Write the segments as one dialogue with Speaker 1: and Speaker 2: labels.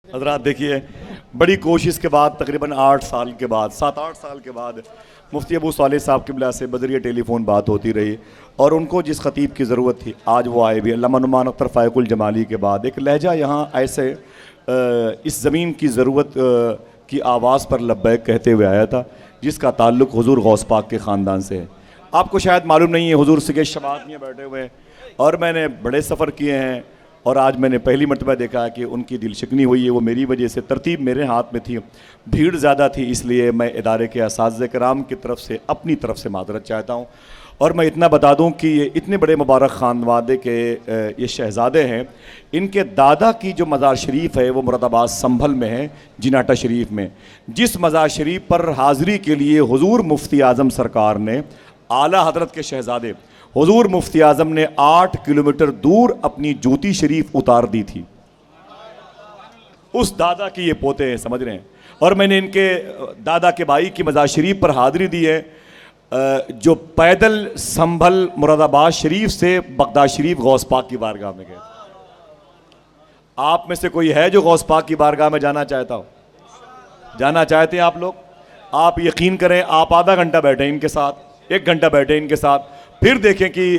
Speaker 1: حضرات دیکھیے، بڑی کوشش کے بعد تقریباً 8 سال کے بعد 7-8 سال کے بعد مفتی ابو صالح صاحب قبلہ سے بذریعہ ٹیلی فون بات ہوتی رہی، اور ان کو جس خطیب کی ضرورت تھی آج وہ آئے بھی۔ علامہ نعمان اختر فائق الجمالی کے بعد ایک لہجہ یہاں ایسے اس زمین کی ضرورت کی آواز پر لبیک کہتے ہوئے آیا تھا، جس کا تعلق حضور غوث پاک کے خاندان سے ہے۔ آپ کو شاید معلوم نہیں ہے، حضور سگے شفاعت میں بیٹھے ہوئے ہیں، اور میں نے بڑے سفر کیے ہیں، اور آج میں نے پہلی مرتبہ دیکھا کہ ان کی دل شکنی ہوئی ہے، وہ میری وجہ سے۔ ترتیب میرے ہاتھ میں تھی، بھیڑ زیادہ تھی، اس لیے میں ادارے کے اساتذہ کرام کی طرف سے اپنی طرف سے معذرت چاہتا ہوں۔ اور میں اتنا بتا دوں کہ یہ اتنے بڑے مبارک خاندان کے یہ شہزادے ہیں، ان کے دادا کی جو مزار شریف ہے وہ مراد آباد سنبھل میں ہے، جناٹا شریف میں، جس مزار شریف پر حاضری کے لیے حضور مفتی اعظم سرکار نے، اعلیٰ حضرت کے شہزادے حضور مفتی اعظم نے 8 کلومیٹر دور اپنی جوتی شریف اتار دی تھی۔ اس دادا کی یہ پوتے ہیں، سمجھ رہے ہیں۔ اور میں نے ان کے دادا کے بھائی کی مزار شریف پر حاضری دی ہے، جو پیدل سنبھل مراد آباد شریف سے بغداد شریف غوث پاک کی بارگاہ میں گئے۔ آپ میں سے کوئی ہے جو غوث پاک کی بارگاہ میں جانا چاہتا ہو؟ جانا چاہتے ہیں آپ لوگ؟ آپ یقین کریں، آپ آدھا گھنٹہ بیٹھیں ان کے ساتھ، 1 گھنٹہ بیٹھیں ان کے ساتھ، پھر دیکھیں کہ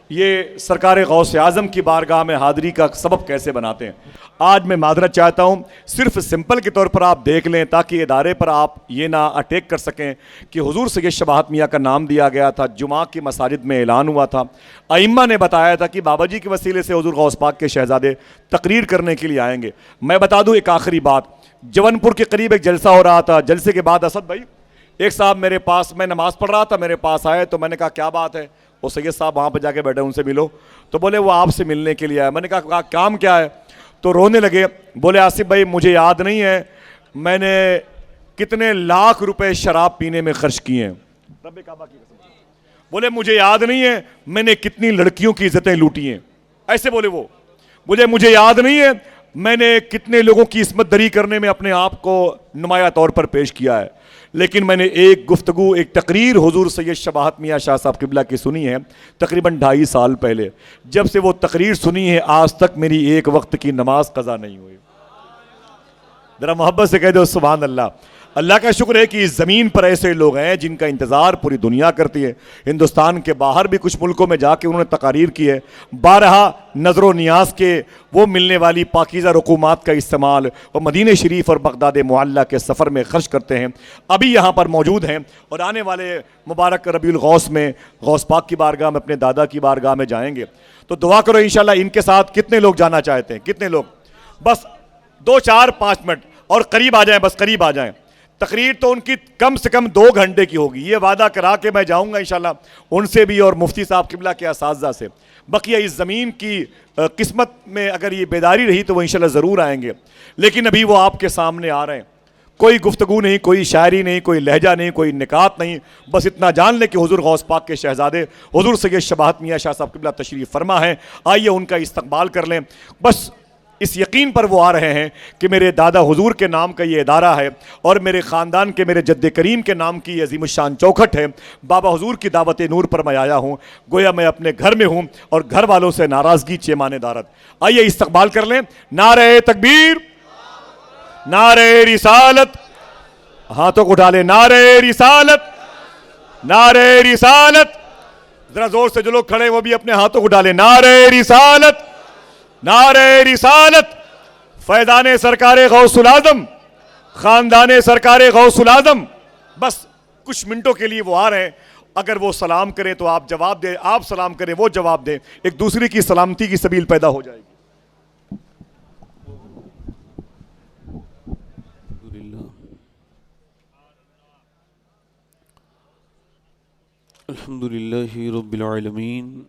Speaker 1: یہ سرکار غوث اعظم کی بارگاہ میں حاضری کا سبب کیسے بناتے ہیں۔ آج میں معذرت چاہتا ہوں، صرف سمپل کے طور پر آپ دیکھ لیں تاکہ ادارے پر آپ یہ نہ اٹیک کر سکیں کہ حضور سید شباہت میاں کا نام دیا گیا تھا، جمعہ کی مساجد میں اعلان ہوا تھا، ائمہ نے بتایا تھا کہ بابا جی کے وسیلے سے حضور غوث پاک کے شہزادے تقریر کرنے کے لیے آئیں گے۔ میں بتا دوں ایک آخری بات، جون پور کے قریب ایک جلسہ ہو رہا تھا، جلسے کے بعد اسد بھائی ایک صاحب میرے پاس، میں نماز پڑھ رہا تھا، میرے پاس آئے تو میں نے کہا کیا بات ہے؟ وہ سید صاحب وہاں پہ جا کے بیٹھے، ان سے ملو۔ تو بولے وہ آپ سے ملنے کے لیے آئے۔ میں نے کہا کام کیا ہے؟ تو رونے لگے، بولے آصف بھائی مجھے یاد نہیں ہے میں نے کتنے لاکھ روپے شراب پینے میں خرچ کیے ہیں، رب کعبہ کی قسم۔ بولے مجھے یاد نہیں ہے میں نے کتنی لڑکیوں کی عزتیں لوٹی ہیں، ایسے بولے وہ۔ بولے مجھے یاد نہیں ہے میں نے کتنے لوگوں کی عصمت دری کرنے میں اپنے آپ کو نمایاں طور پر پیش کیا ہے، لیکن میں نے ایک گفتگو، ایک تقریر حضور سید شباہت میاں شاہ صاحب قبلہ کی سنی ہے تقریباً 2.5 سال پہلے۔ جب سے وہ تقریر سنی ہے آج تک میری ایک وقت کی نماز قضا نہیں ہوئی۔ ذرا محبت سے کہہ دو سبحان اللہ۔ اللہ کا شکر ہے کہ اس زمین پر ایسے لوگ ہیں جن کا انتظار پوری دنیا کرتی ہے۔ ہندوستان کے باہر بھی کچھ ملکوں میں جا کے انہوں نے تقاریر کی ہے، بارہا نظر و نیاز کے وہ ملنے والی پاکیزہ رقومات کا استعمال وہ مدینہ شریف اور بغداد معلیٰ کے سفر میں خرچ کرتے ہیں، ابھی یہاں پر موجود ہیں، اور آنے والے مبارک ربیع الغوث میں غوث پاک کی بارگاہ میں اپنے دادا کی بارگاہ میں جائیں گے۔ تو دعا کرو انشاءاللہ ان کے ساتھ کتنے لوگ جانا چاہتے ہیں؟ کتنے لوگ؟ بس 2-4-5 منٹ اور قریب آ جائیں، بس قریب آ جائیں۔ تقریر تو ان کی کم سے کم 2 گھنٹے کی ہوگی، یہ وعدہ کرا کے میں جاؤں گا انشاءاللہ ان سے بھی اور مفتی صاحب قبلہ کے اساتذہ سے۔ بقیہ اس زمین کی قسمت میں اگر یہ بیداری رہی تو وہ انشاءاللہ ضرور آئیں گے، لیکن ابھی وہ آپ کے سامنے آ رہے ہیں۔ کوئی گفتگو نہیں، کوئی شاعری نہیں، کوئی لہجہ نہیں، کوئی نکات نہیں، بس اتنا جان لیں کہ حضور غوث پاک کے شہزادے حضور سید شباہت میاں شاہ صاحب قبلہ تشریف فرما ہیں، آئیے ان کا استقبال کر لیں۔ بس اس یقین پر وہ آ رہے ہیں کہ میرے دادا حضور کے نام کا یہ ادارہ ہے، اور میرے خاندان کے، میرے جد کریم کے نام کی یہ عظیم الشان چوکھٹ ہے۔ بابا حضور کی دعوت نور پر میں آیا ہوں، گویا میں اپنے گھر میں ہوں اور گھر والوں سے ناراضگی چیمان دارت۔ آئیے استقبال کر لیں۔ نعرہ تکبیر، نعرہ رسالت، ہاتھوں کو اٹھا لیں، نعرہ رسالت، نعرہ رسالت۔ ذرا زور سے جو لوگ کھڑے وہ بھی اپنے ہاتھوں کو اٹھا لیں، نعرہ رسالت، نعرہ رسالت۔ فیضان سرکار غوث العظم، خاندان سرکار غوث العظم۔ بس کچھ منٹوں کے لیے وہ آ رہے ہیں، اگر وہ سلام کریں تو آپ جواب دیں، آپ سلام کریں وہ جواب دیں، ایک دوسرے کی سلامتی کی سبیل پیدا ہو جائے گی۔
Speaker 2: الحمدللہ رب العالمین،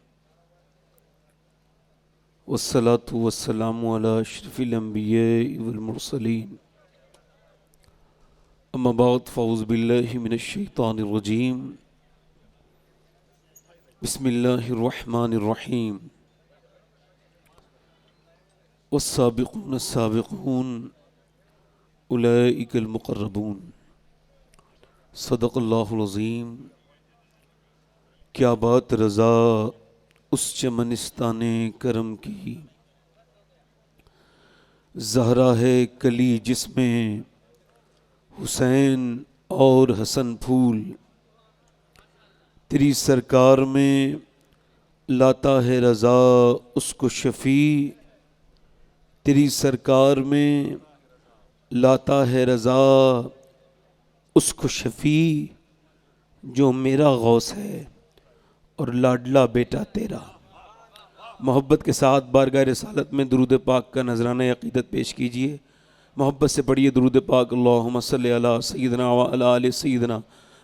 Speaker 2: والصلاة والسلام علی اشرف الانبیاء والمرسلین، اما بعد فاعوذ باللہ من الشیطان الرجیم، بسم اللہ الرحمن الرحیم، والسابقون السابقون اولئک المقربون، صدق اللہ العظیم۔ کیا بات رضا اس چمنستان کرم کی، زہرا ہے کلی جس میں حسین اور حسن پھول، تیری سرکار میں لاتا ہے رضا اس کو شفیع، تیری سرکار میں لاتا ہے رضا اس کو شفیع، جو میرا غوث ہے اور لاڈلا بیٹا تیرا۔ محبت کے ساتھ بارگاہ رسالت میں درود پاک کا نذرانہ عقیدت پیش کیجئے۔ محبت سے پڑھیے درود پاک، اللہم صلی علی سیدنا وعلی آل سیدنا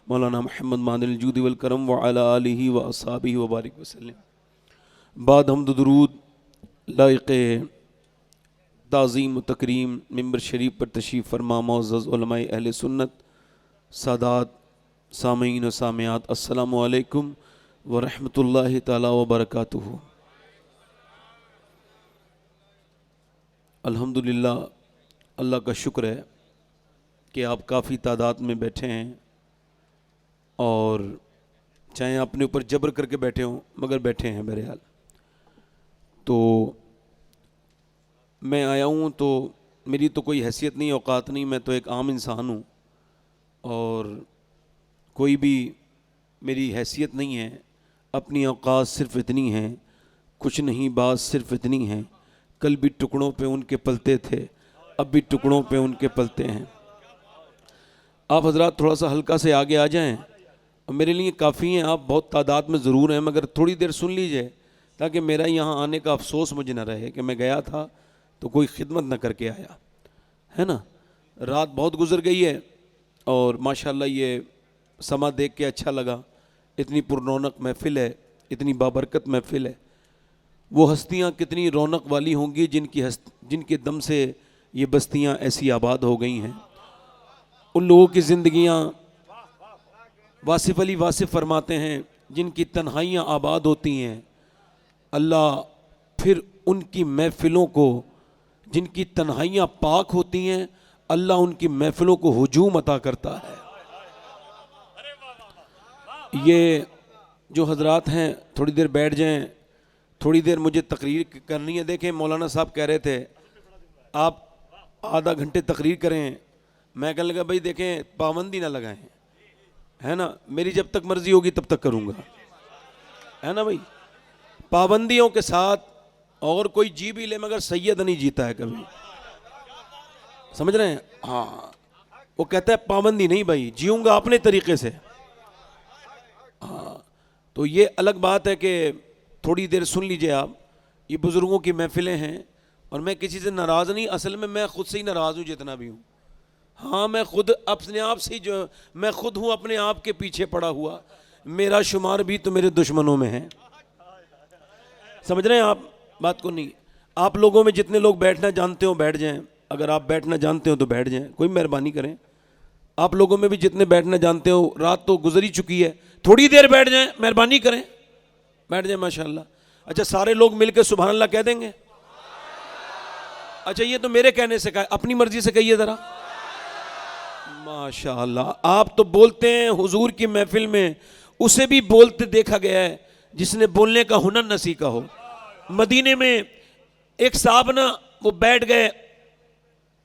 Speaker 2: مولانا محمد معدن الجود والکرم وعلی آلہ واصحابہ وبارک وسلم۔ بعد حمد و درود لائق تعظیم و تکریم ممبر شریف پر تشریف فرما معزز علماء اہل سنت، سادات سامعین و سامعات، السلام علیکم ورحمۃ اللہ تعالی وبرکاتہ۔ الحمدللہ اللہ کا شکر ہے کہ آپ کافی تعداد میں بیٹھے ہیں، اور چاہے اپنے اوپر جبر کر کے بیٹھے ہوں مگر بیٹھے ہیں بہرحال۔ تو میں آیا ہوں تو میری تو کوئی حیثیت نہیں، اوقات نہیں، میں تو ایک عام انسان ہوں، اور کوئی بھی میری حیثیت نہیں ہے۔ اپنی اوقات صرف اتنی ہیں، کچھ نہیں بات صرف اتنی ہیں، کل بھی ٹکڑوں پہ ان کے پلتے تھے، اب بھی ٹکڑوں پہ ان کے پلتے ہیں۔ آپ حضرات تھوڑا سا ہلکا سے آگے آ جائیں، اور میرے لیے کافی ہیں، آپ بہت تعداد میں ضرور ہیں، مگر تھوڑی دیر سن لیجئے تاکہ میرا یہاں آنے کا افسوس مجھے نہ رہے کہ میں گیا تھا تو کوئی خدمت نہ کر کے آیا، ہے نا۔ رات بہت گزر گئی ہے، اور ماشاءاللہ یہ سما دیکھ کے اچھا لگا۔ اتنی پر رونق محفل ہے، اتنی بابرکت محفل ہے۔ وہ ہستیاں کتنی رونق والی ہوں گی جن کے دم سے یہ بستیاں ایسی آباد ہو گئی ہیں۔ ان لوگوں کی زندگیاں واصف علی واصف فرماتے ہیں جن کی تنہائیاں آباد ہوتی ہیں، اللہ پھر ان کی محفلوں کو، جن کی تنہائیاں پاک ہوتی ہیں، اللہ ان کی محفلوں کو ہجوم عطا کرتا ہے۔ یہ جو حضرات ہیں تھوڑی دیر بیٹھ جائیں، تھوڑی دیر مجھے تقریر کرنی ہے۔ دیکھیں مولانا صاحب کہہ رہے تھے آپ آدھا گھنٹے تقریر کریں، میں کہنے لگا بھائی دیکھیں پابندی نہ لگائیں، ہے نا، میری جب تک مرضی ہوگی تب تک کروں گا، ہے نا بھائی، پابندیوں کے ساتھ۔ اور کوئی جی بھی لے مگر سید نہیں جیتا ہے کبھی، سمجھ رہے ہیں؟ ہاں، وہ کہتا ہے پابندی نہیں بھائی، جیوں گا اپنے طریقے سے۔ ہاں، تو یہ الگ بات ہے کہ تھوڑی دیر سن لیجئے آپ، یہ بزرگوں کی محفلیں ہیں، اور میں کسی سے ناراض نہیں، اصل میں خود سے ہی ناراض ہوں جتنا بھی ہوں۔ ہاں، میں خود اپنے آپ سے میں خود ہوں اپنے آپ کے پیچھے پڑا ہوا، میرا شمار بھی تو میرے دشمنوں میں ہے۔ سمجھ رہے ہیں آپ بات کو؟ نہیں، آپ لوگوں میں جتنے لوگ بیٹھنا جانتے ہو بیٹھ جائیں، اگر آپ بیٹھنا جانتے ہو تو بیٹھ جائیں، کوئی مہربانی کریں۔ آپ لوگوں میں بھی جتنے بیٹھنا جانتے ہو، رات تو گزر ہی چکی ہے، تھوڑی دیر بیٹھ جائیں، مہربانی کریں، بیٹھ جائیں ماشاءاللہ۔ اچھا سارے لوگ مل کے سبحان اللہ کہہ دیں گے؟ اچھا یہ تو میرے کہنے سے کہا، اپنی مرضی سے کہیے ذرا۔ ماشاءاللہ، آپ تو بولتے ہیں حضور کی محفل میں اسے بھی بولتے دیکھا گیا ہے جس نے بولنے کا ہنر نہ سیکھا ہو۔ مدینے میں ایک صاحب نا وہ بیٹھ گئے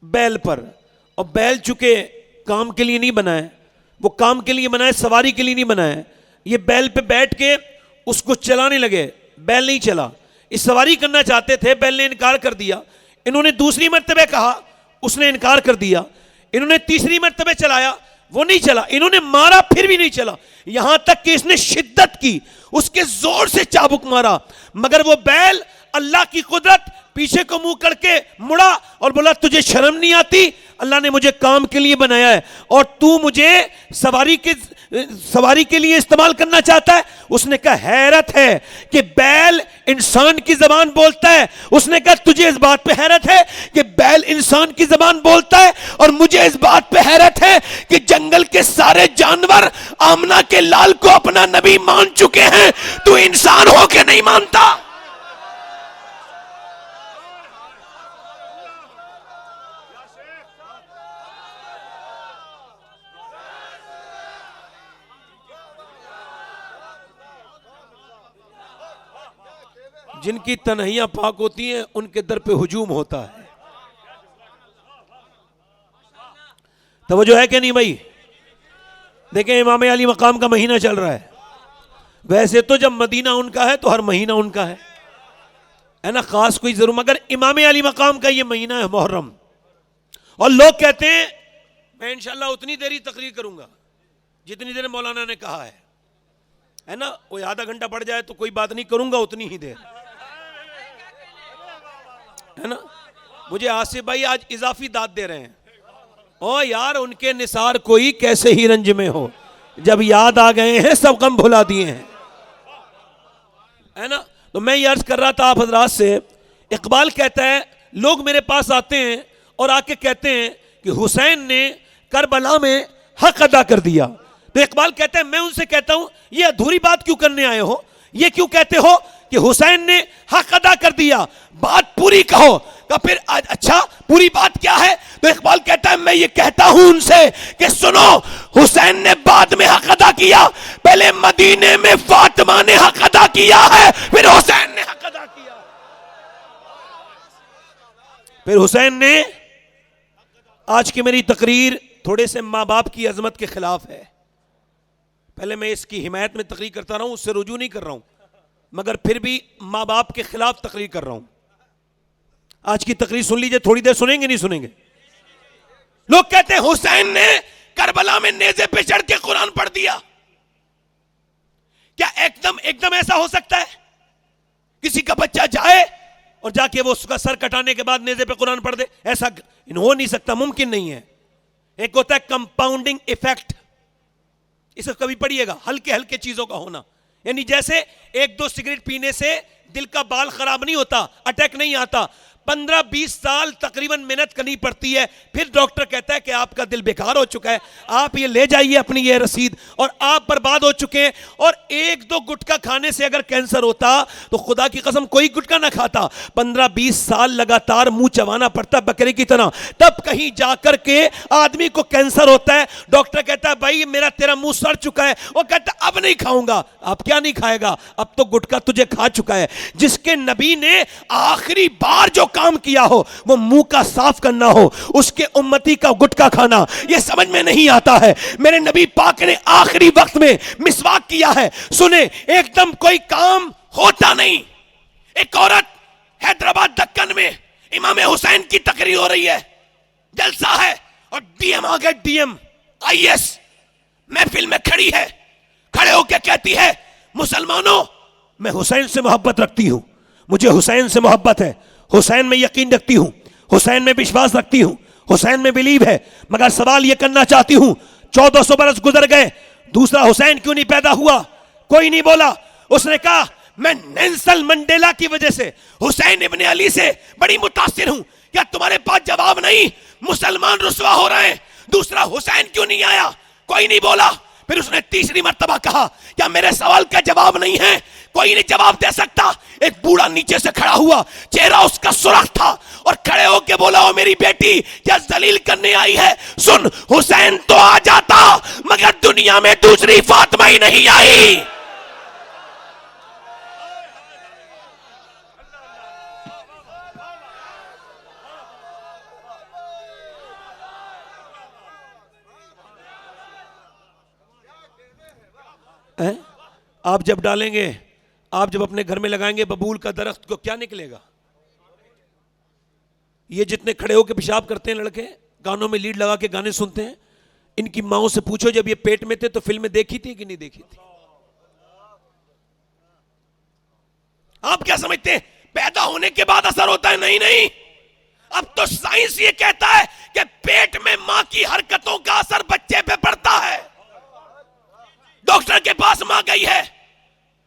Speaker 2: بیل پر، اور بیل چکے کام کے لیے نہیں بنائے، وہ کام کے لیے بنائے، سواری کے لیے نہیں بنائے۔ یہ بیل پہ بیٹھ کے اس کو چلانے لگے، بیل نہیں چلا، اس سواری کرنا چاہتے تھے، بیل نے انکار کر دیا۔ انہوں نے دوسری مرتبہ کہا، اس نے انکار کر دیا۔ انہوں نے تیسری مرتبہ چلایا، وہ نہیں چلا۔ انہوں نے مارا، پھر بھی نہیں چلا، یہاں تک کہ اس نے شدت کی، اس کے زور سے چابک مارا، مگر وہ بیل اللہ کی قدرت پیچھے کو منہ کر کے مڑا اور بولا تجھے شرم نہیں آتی؟ اللہ نے مجھے کام کے لیے بنایا ہے اور تو مجھے سواری کے لیے استعمال کرنا چاہتا ہے۔ اس نے کہا حیرت ہے کہ بیل انسان کی زبان بولتا ہے۔ اس نے کہا تجھے اس بات پہ حیرت ہے کہ بیل انسان کی زبان بولتا ہے، اور مجھے اس بات پہ حیرت ہے کہ جنگل کے سارے جانور آمنہ کے لال کو اپنا نبی مان چکے ہیں، تو انسان ہو کے نہیں مانتا۔ جن کی تنہیاں پاک ہوتی ہیں ان کے در پہ ہجوم ہوتا ہے۔ توجہ ہے کہ نہیں بھائی؟ دیکھیں امام علی مقام کا مہینہ چل رہا ہے. ویسے تو جب مدینہ ان کا ہے تو ہر مہینہ ان کا ہے نا, خاص کوئی ضرور, مگر امام علی مقام کا یہ مہینہ ہے محرم. اور لوگ کہتے ہیں میں انشاءاللہ اتنی دیر تقریر کروں گا جتنی دیر مولانا نے کہا ہے نا, کوئی آدھا گھنٹہ پڑ جائے تو کوئی بات نہیں, کروں گا اتنی ہی دیر, ہے نا. مجھے آصف بھائی آج اضافی داد دے رہے ہیں, او یار ان کے نثار کوئی کیسے ہی رنج میں ہو, جب یاد آ گئے ہیں سب غم بھلا دیے ہیں, ہے نا. تو میں یہ عرض کر رہا تھا آپ حضرات سے, اقبال کہتا ہے لوگ میرے پاس آتے ہیں اور آ کے کہتے ہیں کہ حسین نے کربلا میں حق ادا کر دیا. تو اقبال کہتا ہے میں ان سے کہتا ہوں یہ ادھوری بات کیوں کرنے آئے ہو, یہ کیوں کہتے ہو کہ حسین نے حق ادا کر دیا, بات پوری کہو. کہ پھر اچھا پوری بات کیا ہے؟ تو اقبال کہتا ہے میں یہ کہتا ہوں ان سے کہ سنو, حسین نے بعد میں حق ادا کیا, پہلے مدینے میں فاطمہ نے حق ادا کیا ہے, پھر حسین نے حق ادا کیا, پھر حسین نے. آج کی میری تقریر تھوڑے سے ماں باپ کی عظمت کے خلاف ہے. پہلے میں اس کی حمایت میں تقریر کرتا رہا ہوں, اس سے رجوع نہیں کر رہا ہوں, مگر پھر بھی ماں باپ کے خلاف تقریر کر رہا ہوں. آج کی تقریر سن لیجئے, تھوڑی دیر سنیں گے نہیں سنیں گے؟ لوگ کہتے ہیں حسین نے کربلا میں نیزے پہ چڑھ کے قرآن پڑھ دیا. کیا ایک دم ایسا ہو سکتا ہے کسی کا بچہ جائے اور جا کے وہ اس کا سر کٹانے کے بعد نیزے پہ قرآن پڑھ دے؟ ایسا ہو نہیں سکتا, ممکن نہیں ہے. ایک ہوتا ہے کمپاؤنڈنگ ایفیکٹ, اس کو کبھی پڑھیے گا, ہلکے ہلکے چیزوں کا ہونا. یعنی جیسے 1-2 سگریٹ پینے سے دل کا بال خراب نہیں ہوتا, اٹیک نہیں آتا, 15-20 سال تقریباً محنت کرنی پڑتی ہے, پھر ڈاکٹر کہتا ہے کہ آپ کا دل بیکار ہو چکا ہے, آپ یہ لے جائیے اپنی یہ رسید, اور آپ برباد ہو چکے ہیں. اور 1-2 گٹکا کھانے سے اگر کینسر ہوتا تو خدا کی قسم کوئی گٹکا نہ کھاتا, 15-20 سال لگاتار منہ چبانا پڑتا بکرے کی طرح, تب کہیں جا کر کے آدمی کو کینسر ہوتا ہے. ڈاکٹر کہتا ہے بھائی میرا تیرا منہ سڑ چکا ہے, وہ کہتا ہے اب نہیں کھاؤں گا. اب کیا نہیں کھائے گا, اب تو گٹکا تجھے کھا چکا ہے. جس کے نبی نے آخری بار جو کام کیا ہو وہ منہ کا صاف کرنا ہو, اس کے امتی کا گٹکا کھانا یہ سمجھ میں نہیں آتا ہے. میرے نبی پاک نے آخری وقت میں مسواک کیا ہے. سنیں, ایک دم کوئی کام ہوتا نہیں. ایک عورت حیدرآباد دکن میں امام حسین کی تقریر ہو رہی ہے, جلسہ ہے, اور ڈی ایم آگے, ڈی ایم IAS محفل میں کھڑی ہے, کھڑے ہو کے کہتی ہے مسلمانوں میں حسین سے محبت رکھتی ہوں, مجھے حسین سے محبت ہے, حسین میں یقین رکھتی ہوں, حسین میں وشواس رکھتی ہوں, حسین میں بلیو ہے, مگر سوال یہ کرنا چاہتی ہوں 1400 برس گزر گئے, دوسرا حسین کیوں نہیں پیدا ہوا؟ کوئی نہیں بولا. اس نے کہا میں نیلسن منڈیلا کی وجہ سے حسین ابن علی سے بڑی متاثر ہوں. کیا تمہارے پاس جواب نہیں؟ مسلمان رسوا ہو رہے ہیں, دوسرا حسین کیوں نہیں آیا؟ کوئی نہیں بولا. پھر اس نے تیسری مرتبہ کہا کیا میرے سوال کا جواب نہیں ہے؟ کوئی نہیں جواب دے سکتا. ایک بوڑھا نیچے سے کھڑا ہوا, چہرہ اس کا سرخ تھا, اور کھڑے ہو کے بولا او میری بیٹی کیا ذلیل کرنے آئی ہے؟ سن, حسین تو آ جاتا مگر دنیا میں دوسری فاطمہ ہی نہیں آئی. آپ جب ڈالیں گے, آپ جب اپنے گھر میں لگائیں گے ببول کا درخت, کو کیا نکلے گا؟ یہ جتنے کھڑے ہو کے پیشاب کرتے ہیں لڑکے, گانوں میں لیڈ لگا کے گانے سنتے ہیں, ان کی ماؤں سے پوچھو جب یہ پیٹ میں تھے تو فلمیں دیکھی تھی کہ نہیں دیکھی تھی؟ آپ کیا سمجھتے ہیں پیدا ہونے کے بعد اثر ہوتا ہے؟ نہیں نہیں, اب تو سائنس یہ کہتا ہے کہ پیٹ میں ماں کی حرکتوں کا اثر بچے پہ پڑتا ہے. ڈاکٹر کے پاس ماں گئی ہے,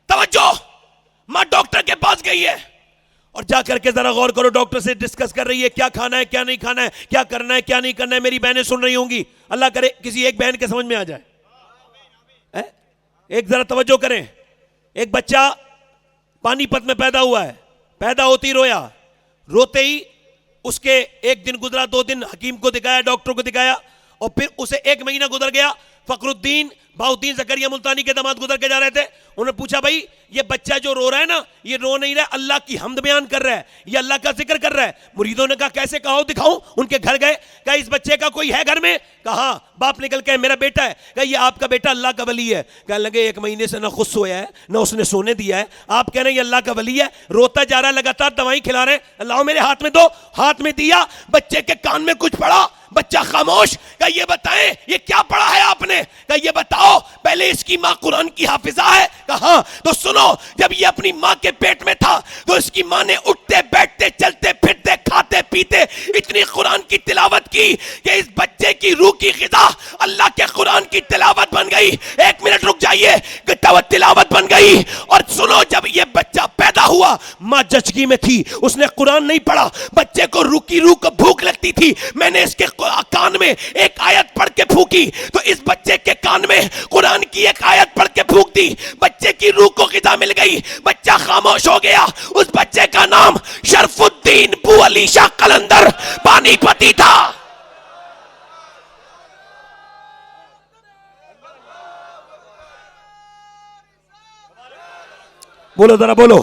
Speaker 2: توجہ, ماں ڈاکٹر کے پاس گئی ہے, اور جا کر کے ذرا غور کرو, ڈاکٹر سے ڈسکس کر رہی ہے کیا کھانا ہے کیا نہیں کھانا ہے, کیا کرنا ہے کیا نہیں کرنا ہے. میری بہنیں سن رہی ہوں گی, اللہ کرے کسی ایک بہن کے سمجھ میں آ جائے. ایک ذرا توجہ کریں. ایک بچہ پانی پت میں پیدا ہوا ہے, پیدا ہوتی رویا, روتے ہی اس کے 1 دن گزرا, 2 دن حکیم کو دکھایا, ڈاکٹر کو دکھایا, اور پھر اسے 1 مہینہ گزر گیا, فخر الدین بہاؤدین زکریا ملتانی کے داماد گزر کے جا رہے تھے. انہوں نے پوچھا بھائی یہ بچہ جو رو رہا ہے نا, یہ رو نہیں رہا, اللہ کی حمد بیان کر رہا ہے, یہ اللہ کا ذکر کر رہا ہے. مریدوں نے کہا کیسے, کہو دکھاؤں. ان کے گھر گئے, کہا اس بچے کا کوئی ہے گھر میں؟ کہا باپ نکل کے میرا بیٹا ہے. کہا یہ آپ کا بیٹا اللہ کا ولی ہے. کہنے لگے 1 مہینے سے نہ خود سویا ہے نہ اس نے سونے دیا ہے, آپ کہہ رہے ہیں یہ اللہ کا ولی ہے, روتا جا رہا ہے لگاتار, دوائیں کھلا رہے ہیں. اللہ میرے ہاتھ میں دو. ہاتھ میں دیا, بچے کے کان میں کچھ پڑا, بچہ خاموش. کہا یہ بتائیں یہ کیا پڑھا ہے آپ نے؟ کہا یہ بتاؤ پہلے اس کی ماں قرآن کی حافظہ ہے؟ کہا ہاں. تو سنو, جب یہ اپنی ماں کے پیٹ میں تھا تو اس کی ماں نے اٹھتے بیٹھتے چلتے پھرتے کھاتے پیتے اتنی قرآن کی تلاوت کی کہ اس بچے کی روح کی غذا اللہ کے قرآن کی تلاوت بن گئی. 1 منٹ رک جائیے, تلاوت بن گئی. اور سنو, جب یہ بچہ پیدا ہوا ماں جچگی میں تھی, اس نے قرآن نہیں پڑھا, بچے کو روح کی روح کو بھوک لگتی تھی, میں نے اس کے کان میں ایک آیت پڑھ کے پھونکی تو اس بچے کے کان میں قرآن کی ایک آیت پڑھ کے پھونک دی, بچے کی روح کو غذا مل گئی, بچہ خاموش ہو گیا. اس بچے کا نام شرف الدین بو علی شاہ قلندر پانی پتی تھا. بولو ذرا بولو,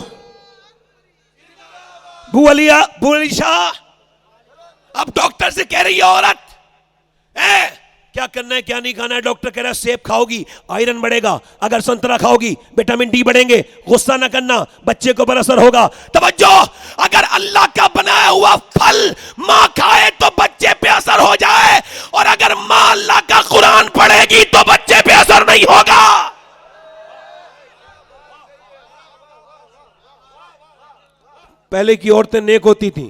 Speaker 2: بو علی شاہ. اب ڈاکٹر سے کہہ رہی ہے عورت کیا کرنا ہے کیا نہیں کھانا ہے. ڈاکٹر کہہ رہا ہے سیب کھاؤ گی آئرن بڑھے گا, اگر سنترا کھاؤ گی وٹامن ڈی بڑھیں گے. غصہ نہ کرنا, بچے کو بر اثر ہوگا. توجہ, اگر اللہ کا بنایا ہوا پھل ماں کھائے تو بچے پہ اثر ہو جائے, اور اگر ماں اللہ کا قرآن پڑھے گی تو بچے پہ اثر نہیں ہوگا. پہلے کی عورتیں نیک ہوتی تھیں,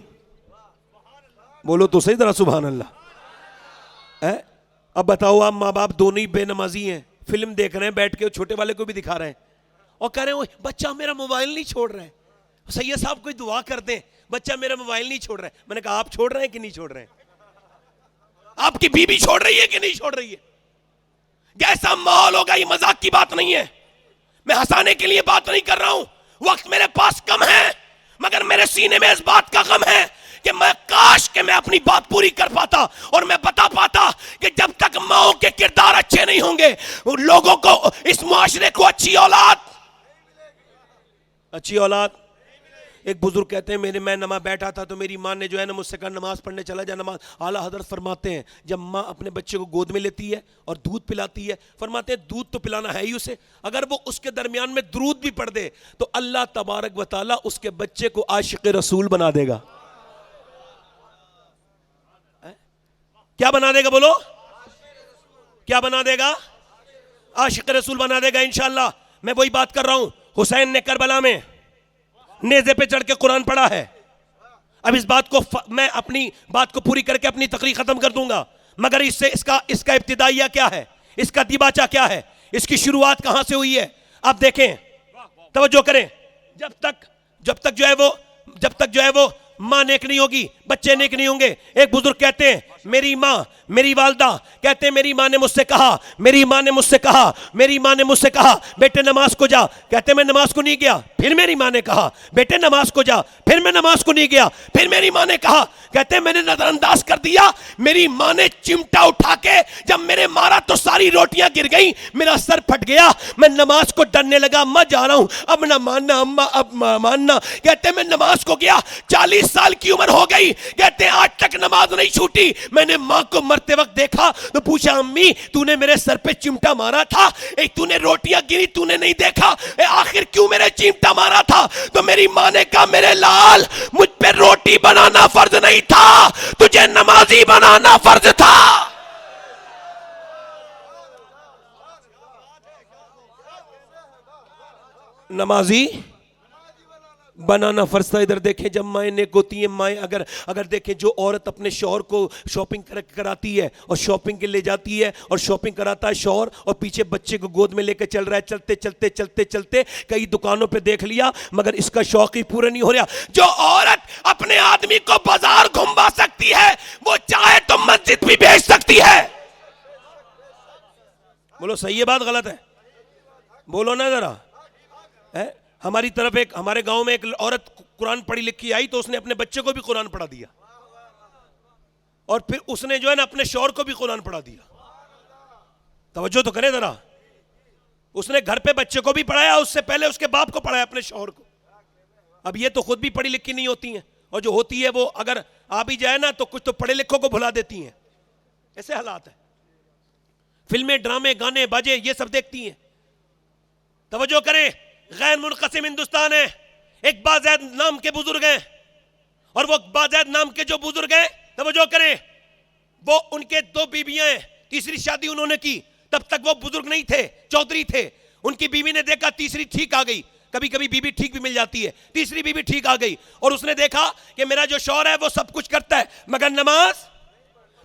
Speaker 2: بولو تو صحیح ذرا سبحان اللہ. اب بتاؤ آپ ماں باپ دونوں ہی بے نمازی ہیں, فلم دیکھ رہے ہیں بیٹھ کے, چھوٹے والے کو بھی دکھا رہے ہیں اور کہہ رہے ہیں بچہ میرا موبائل نہیں چھوڑ رہا ہے, سید صاحب کوئی دعا کر دیں, بچہ میرا موبائل نہیں چھوڑ رہا ہے. میں نے کہا آپ چھوڑ رہے ہیں کہ نہیں چھوڑ رہے ہیں؟ آپ کی بیوی چھوڑ رہی ہے کہ نہیں چھوڑ رہی ہے؟ کیسا ماحول ہوگا, یہ مذاق کی بات نہیں ہے, میں ہنسانے کے لیے بات نہیں کر رہا ہوں. وقت میرے پاس کم ہے, مگر میرے سینے میں اس بات کا غم ہے کہ میں کاش کہ میں اپنی بات پوری کر پاتا اور میں بتا پاتا کہ جب تک ماؤں کے کردار اچھے نہیں ہوں گے, لوگوں کو, اس معاشرے کو اچھی اولاد. ایک بزرگ کہتے ہیں میں نماز بیٹھا تھا تو میری ماں نے جو ہے نا مجھ سے کہا نماز پڑھنے چلا جا نماز. اعلیٰ حضرت فرماتے ہیں جب ماں اپنے بچے کو گود میں لیتی ہے اور دودھ پلاتی ہے, فرماتے ہیں دودھ تو پلانا ہے ہی اسے, اگر وہ اس کے درمیان میں درود بھی پڑھ دے تو اللہ تبارک و تعالیٰ اس کے بچے کو عاشق رسول بنا دے گا. کیا بنا دے گا بولو, کیا بنا دے گا؟ عاشق رسول بنا دے گا انشاءاللہ. میں وہی بات کر رہا ہوں, حسین نے کربلا میں نیزے پہ چڑھ کے قرآن پڑھا ہے. اب اس بات کو میں اپنی بات کو پوری کر کے اپنی تقریر ختم کر دوں گا, مگر اس کا ابتدائیہ کیا ہے, اس کا دیباچہ کیا ہے, اس کی شروعات کہاں سے ہوئی ہے. آپ دیکھیں, توجہ کریں, جب تک جو ہے وہ ماں نیک نہیں ہوگی بچے نیک نہیں ہوں گے. ایک بزرگ کہتے ہیں میری ماں, میری والدہ کہتے ہیں میری ماں نے مجھ سے کہا بیٹے نماز کو جا. کہتے ہیں میں نماز کو نہیں گیا. پھر میری ماں نے کہا بیٹے نماز کو جا. پھر میں نماز کو نہیں گیا. پھر میری ماں نے کہا, کہتے ہیں میں نے نظر انداز کر دیا. میری ماں نے چمٹا اٹھا کے جب میرے مارا تو ساری روٹیاں گر گئیں, میرا سر پھٹ گیا, میں نماز کو ڈرنے لگا, اما جا رہا ہوں, اب نہ ماننا اما, اب ماننا. کہتے ہیں میں نماز کو گیا, 40 سال کی عمر ہو گئی, کہتے ہیں آج تک نماز نہیں چھوٹی. میں نے ماں کو مرتے وقت دیکھا تو پوچھا امی تو نے میرے سر پہ چمٹا مارا تھا, تو نے روٹیاں گری تو نے نہیں دیکھا, آخر کیوں میرے چمٹا مارا تھا؟ تو میری ماں نے کہا میرے لال مجھ پہ روٹی بنانا فرض نہیں تھا, تجھے نمازی بنانا فرض تھا. نمازی بنانا فرض تھا. ادھر دیکھیں جب مائیں نیک ہوتی ہیں, مائیں اگر دیکھیں جو عورت اپنے شوہر کو شاپنگ کراتی ہے اور شاپنگ کے لے جاتی ہے اور شاپنگ کراتا ہے شوہر اور پیچھے بچے کو گود میں لے کے چل رہا ہے, چلتے کئی دکانوں پہ دیکھ لیا مگر اس کا شوق ہی پورا نہیں ہو رہا. جو عورت اپنے آدمی کو بازار گھما سکتی ہے وہ چاہے تو مسجد بھی بھیج سکتی ہے. بولو صحیح ہے بات غلط ہے؟ بولو نا ذرا. ہماری طرف ہمارے گاؤں میں ایک عورت قرآن پڑھی لکھی آئی تو اس نے اپنے بچے کو بھی قرآن پڑھا دیا اور پھر اس نے جو ہے نا اپنے شوہر کو بھی قرآن پڑھا دیا.
Speaker 3: توجہ تو کرے ذرا. اس نے گھر پہ بچے کو بھی پڑھایا, اس سے پہلے اس کے باپ کو پڑھایا, اپنے شوہر کو. اب یہ تو خود بھی پڑھی لکھی نہیں ہوتی ہیں, اور جو ہوتی ہے وہ اگر آ بھی جائے نا تو کچھ تو پڑھے لکھوں کو بھلا دیتی ہیں. ایسے حالات ہیں. فلمیں, ڈرامے, گانے, باجے یہ سب دیکھتی ہیں. توجہ کریں, غیر منقسم ہندوستان ہے. ایک بازید نام کے بزرگ ہیں, اور وہ بازید نام کے جو بزرگ ہیں, توجہ کریں, وہ ان کے 2 بیویاں ہیں. تیسری شادی انہوں نے کی, تب تک وہ بزرگ نہیں تھے, چودھری تھے. ان کی بیوی نے دیکھا تیسری ٹھیک آ گئی, کبھی کبھی بیوی ٹھیک بھی مل جاتی ہے, تیسری بیوی ٹھیک آ گئی, اور اس نے دیکھا کہ میرا جو شوہر ہے وہ سب کچھ کرتا ہے مگر نماز.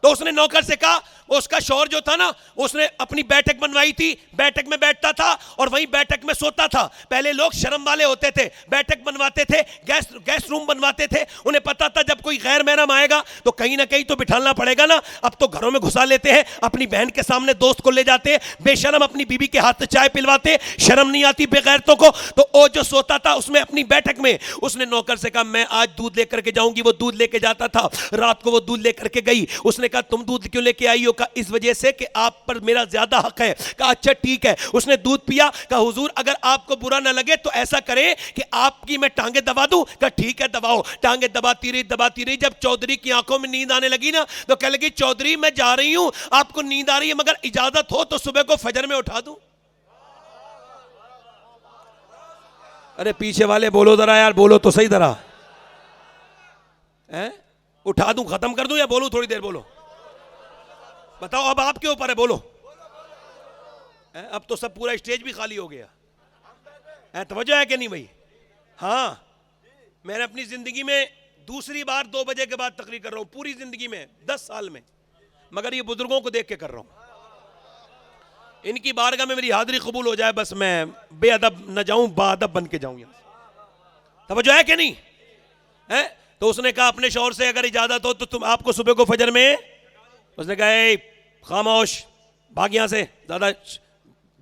Speaker 3: تو اس نے نوکر سے کہا, اس کا شوہر جو تھا نا, اس نے اپنی بیٹھک بنوائی تھی, بیٹھک میں بیٹھتا تھا اور وہیں بیٹھک میں سوتا تھا. پہلے لوگ شرم والے ہوتے تھے, بیٹھک بنواتے تھے, گیس روم بنواتے تھے. انہیں پتا تھا جب کوئی غیر محرم آئے گا تو کہیں نہ کہیں تو بٹھانا پڑے گا نا. اب تو گھروں میں گھسا لیتے ہیں, اپنی بہن کے سامنے دوست کو لے جاتے ہیں, بے شرم اپنی بیوی کے ہاتھ سے چائے پلواتے, شرم نہیں آتی بے غیرتوں کو. تو وہ جو سوتا تھا اس میں اپنی بیٹھک میں, اس نے نوکر سے کہا میں آج دودھ لے کر کے جاؤں گی. وہ دودھ لے کے جاتا تھا, رات کو وہ دودھ لے کر کے گئی. اس نے کہا تم دودھ کیوں لے کے آئی ہو؟ کہا اس وجہ سے کہ آپ پر میرا زیادہ حق ہے. کہا اچھا ٹھیک ہے. اس نے دودھ پیا. کہا حضور اگر آپ کو برا نہ لگے تو ایسا کریں کہ آپ کی میں ٹانگیں دبا دوں. کہا ٹھیک ہے دباؤ. ٹانگیں دباتی رہی. جب چودھری کی آنکھوں میں نیند آنے لگی نا تو کہنے لگی چودھری میں جا رہی ہوں, آپ کو نیند آ رہی ہے, مگر اجازت ہو تو صبح کو فجر میں اٹھا دوں. ارے پیچھے والے بولو ذرا یار, بولو تو صحیح ذرا. اٹھا دوں, ختم کر دوں یا بولوں تھوڑی دیر؟ بولو بتاؤ, اب آپ کے اوپر ہے, بولو. اب تو سب پورا اسٹیج بھی خالی ہو گیا. توجہ ہے کہ نہیں بھائی؟ ہاں, میں نے اپنی زندگی میں دوسری بار 2 بجے کے بعد تقریر کر رہا ہوں, پوری زندگی میں 10 سال میں, مگر یہ بزرگوں کو دیکھ کے کر رہا ہوں. ان کی بارگاہ میں میری حاضری قبول ہو جائے, بس میں بے ادب نہ جاؤں, با ادب بن کے جاؤں یہاں سے. توجہ ہے کہ نہیں؟ تو اس نے کہا اپنے شوہر سے اگر اجازت ہو تو تم آپ کو صبح کو فجر میں. اس نے کہا اے خاموش, بھاگ یہاں سے,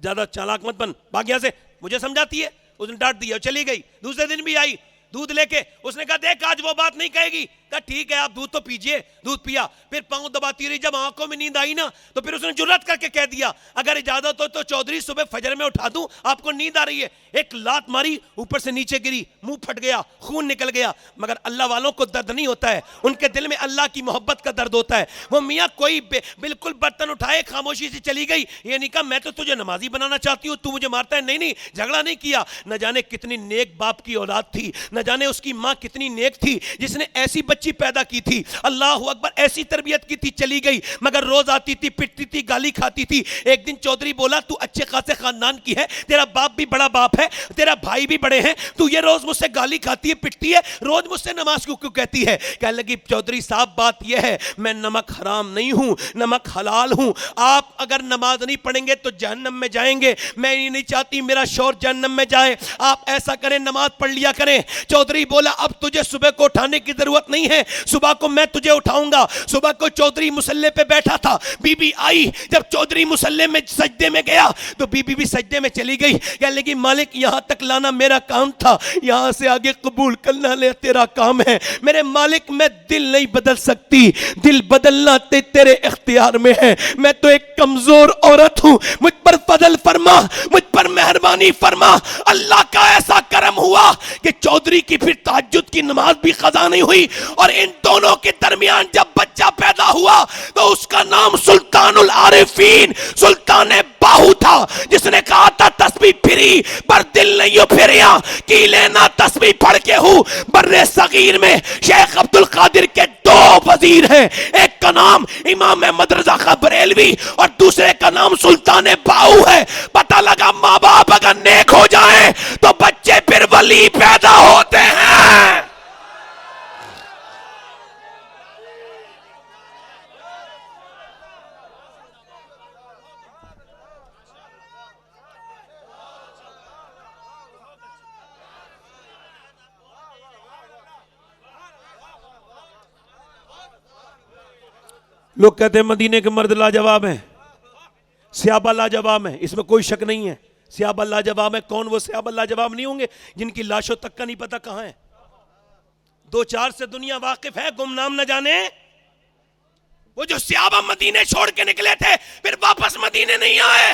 Speaker 3: زیادہ چالاک مت بن, بھاگ یہاں سے, مجھے سمجھاتی ہے. اس نے ڈانٹ دیا, چلی گئی. دوسرے دن بھی آئی دودھ لے کے. اس نے کہا دیکھ آج وہ بات نہیں کہے گی. کہا ٹھیک ہے آپ دودھ تو پیجئے. دودھ پیا, پھر پاؤں دباتی رہی. جب آنکھوں میں نیند آئی نا تو پھر اس نے جرات کر کے کہہ دیا اگر اجازت ہو تو چودھری صبح فجر میں اٹھا دوں, آپ کو نیند آ رہی ہے. ایک لات ماری, اوپر سے نیچے گری, منہ پھٹ گیا, خون نکل گیا. مگر اللہ والوں کو درد نہیں ہوتا ہے, ان کے دل میں اللہ کی محبت کا درد ہوتا ہے. وہ میاں کوئی بالکل برتن اٹھائے, خاموشی سے چلی گئی. یہ نہیں کہا میں تو تجھے نمازی بنانا چاہتی ہوں, تو مجھے مارتا ہے. نہیں, جھگڑا نہیں کیا. نہ جانے کتنی نیک باپ کی اولاد تھی, نہ جانے اس کی ماں کتنی نیک تھی جس نے ایسی بچی پیدا کی تھی. اللہ اکبر, ایسی تربیت کی تھی. چلی گئی, مگر روز آتی تھی, پٹتی تھی, گالی کھاتی تھی. ایک دن چودھری بولا تو اچھے خاصے خاندان کی ہے, تیرا باپ بھی بڑا باپ ہے, تیرا بھائی بھی بڑے ہیں, تو یہ روز مجھ سے گالی کھاتی ہے, پٹتی ہے, روز مجھ سے نماز کیوں کہتی ہے؟ کہنے لگی چودھری صاحب بات یہ ہے میں نمک حرام نہیں ہوں, نمک حلال ہوں. آپ اگر نماز نہیں پڑھیں گے تو جہنم میں جائیں گے. میں یہ نہیں چاہتی میرا شوہر جہنم میں جائے. آپ ایسا کریں نماز پڑھ لیا کریں. چودھری بولا اب تجھے صبح کو اٹھانے کی ضرورت نہیں ہے, صبح کو میں تجھے اٹھاؤں گا. صبح کو چودھری مصلے پہ بیٹھا تھا, بی بی آئی. جب چودھری مصلے میں سجدے میں گیا تو بی بی بھی سجدے میں چلی گئی. کہنے لگی مالک یہاں تک لانا میرا کام تھا, یہاں سے آگے قبول کرنا لے تیرا کام ہے. میرے مالک میں دل نہیں بدل سکتی, دل بدلنا تیرے اختیار میں ہے. میں تو ایک کمزور عورت ہوں, مجھ پر فضل فرما, مجھ پر مہربانی فرما. اللہ کا ایسا کرم ہوا کہ چودھری کی پھر تہجد کی نماز بھی قضا نہیں ہوئی, اور ان دونوں کے درمیان جب بچہ پیدا ہوا تو اس کا نام سلطان العارفین, سلطان باہو تھا, جس نے کہا تھا تسبیح پھری پر دل نہیں ہو پھریا کی لینا تسبیح پڑھ کے ہوں. برِ صغیر میں شیخ عبد القادر کے 2 وزیر ہیں, ایک کا نام امام احمد رضا خاں بریلوی اور دوسرے کا نام سلطان باہو ہے. پتہ لگا ماں باپ اگر نیک ہو جائیں تو بچے پھر ولی پیدا ہوتے ہیں.
Speaker 2: لوگ کہتے ہیں مدینے کے مرد لاجواب ہیں, صحابہ لاجواب ہیں, اس میں کوئی شک نہیں ہے. صحابہ لاجواب ہیں. کون وہ صحابہ لاجواب نہیں ہوں گے جن کی لاشوں تک کا نہیں پتا کہاں ہے؟ 2-4 سے دنیا واقف ہے, گمنام نہ جانے.
Speaker 3: وہ جو صحابہ مدینے چھوڑ کے نکلے تھے پھر واپس مدینے نہیں آئے.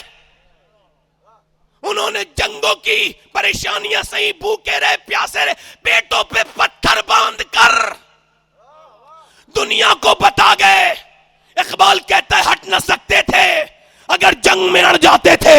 Speaker 3: انہوں نے جنگوں کی پریشانیاں سہی, بھوکے رہے, پیاسے رہے, پیٹوں پہ پتھر باندھ کر دنیا کو بتا گئے. اقبال کہتا ہے ہٹ نہ سکتے تھے اگر جنگ میں اڑ جاتے تھے,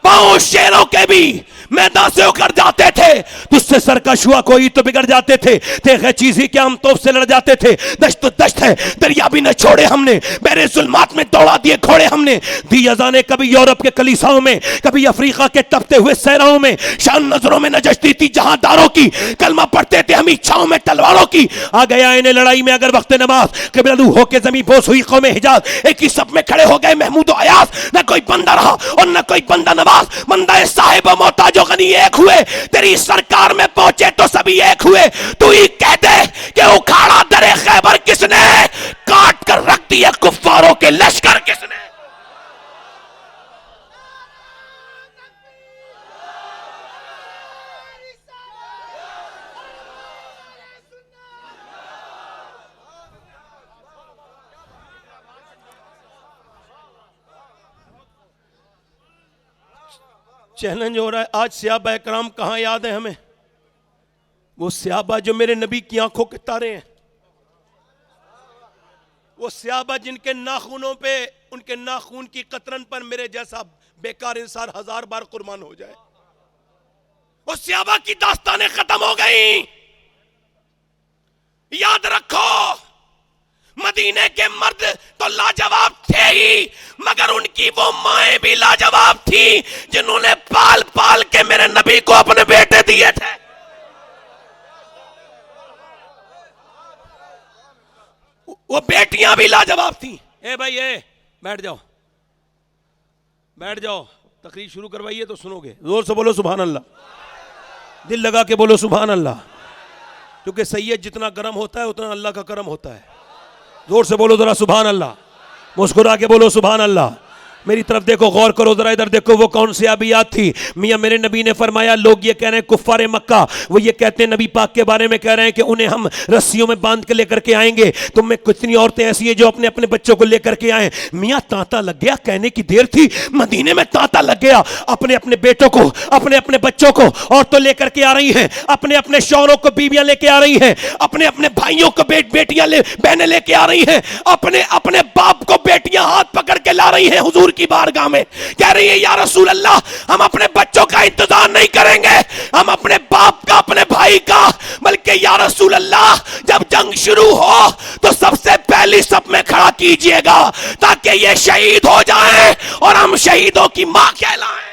Speaker 3: پاؤں شیروں کے بھی میدان سے اکھڑ جاتے تھے, تجھ سے سرکش ہوا کوئی تو بگڑ جاتے تھے, دیکھے چیز ہی کیا ہم توپ سے لڑ جاتے تھے. دشت تو دشت ہے دریا بھی نہ چھوڑے ہم نے, بحر ظلمات میں دوڑا دیے کھوڑے ہم نے, دی اذانیں کبھی یورپ کے کلیساؤں میں, کبھی افریقہ کے تپتے ہوئے صحراؤں میں, شان نظروں میں نجشتی تھی جہاں داروں کی, کلمہ پڑھتے تھے ہم چھاؤں میں تلواروں کی. آ گیا انہیں لڑائی میں اگر وقت نماز, قبلہ رو ہو کے زمین بوس ہوئی قوم حجاز, ایک ہی صف میں کھڑے ہو گئے محمود و ایاز, نہ کوئی بندہ رہا اور نہ کوئی بندہ نواز, بندہ صاحب و محتاج و غنی ایک ہوئے, تیری سرکار میں پہنچے تو سبھی ایک ہوئے. تو ہی کہہ دے کہ اکھاڑا در خیبر کس نے, کاٹ کر رکھ دیے کفاروں کے لشکر کس نے. چیلنج ہو رہا ہے آج صحابہ کرام کہاں یاد ہیں ہمیں؟ وہ صحابہ جو میرے نبی کی آنکھوں کے تارے ہیں, وہ صحابہ جن کے ناخونوں پہ, ان کے ناخون کی قطرن پر میرے جیسا بیکار انسان 1000 بار قربان ہو جائے. وہ صحابہ کی داستانیں ختم ہو گئیں. یاد رکھو مدینے کے مرد تو لاجواب تھے ہی, مگر ان کی وہ مائیں بھی لاجواب تھی جنہوں نے پال پال کے میرے نبی کو اپنے بیٹے دیے تھے. وہ بیٹیاں بھی لاجواب تھیں. اے بھائی اے بیٹھ جاؤ, بیٹھ جاؤ, تقریر شروع کروائیے تو سنو گے. زور سے بولو سبحان اللہ, دل لگا کے بولو سبحان اللہ, کیونکہ سید جتنا کرم ہوتا ہے اتنا اللہ کا کرم ہوتا ہے. زور سے بولو ذرا سبحان اللہ, مسکرا کے بولو سبحان اللہ. میری طرف دیکھو, غور کرو ذرا, ادھر دیکھو. وہ کون سی آبیات تھی؟ میاں میرے نبی نے فرمایا لوگ یہ کہہ رہے ہیں کفار مکہ, وہ یہ کہتے ہیں نبی پاک کے بارے میں کہہ رہے ہیں کہ انہیں ہم رسیوں میں باندھ کے لے کر کے آئیں گے. تم میں کتنی عورتیں ایسی ہیں جو اپنے اپنے بچوں کو لے کر کے آئیں. میاں تانتا لگ گیا, کہنے کی دیر تھی, مدینے میں تانتا لگ گیا. اپنے اپنے بیٹوں کو, اپنے اپنے بچوں کو عورتوں لے کر کے آ رہی ہیں, اپنے اپنے شوہروں کو بیویاں لے کے آ رہی ہیں, اپنے اپنے بھائیوں کو بیٹیاں بہنیں لے کے آ رہی ہیں, اپنے اپنے باپ کو بیٹیاں ہاتھ پکڑ کے لا رہی ہیں حضور کی بارگاہ میں. کہہ رہی ہے یا رسول اللہ ہم اپنے بچوں کا انتظار نہیں کریں گے, ہم اپنے باپ کا, اپنے بھائی کا, بلکہ یا رسول اللہ جب جنگ شروع ہو تو سب سے پہلی صف میں کھڑا کیجئے گا تاکہ یہ شہید ہو جائیں اور ہم شہیدوں کی ماں کہلائیں.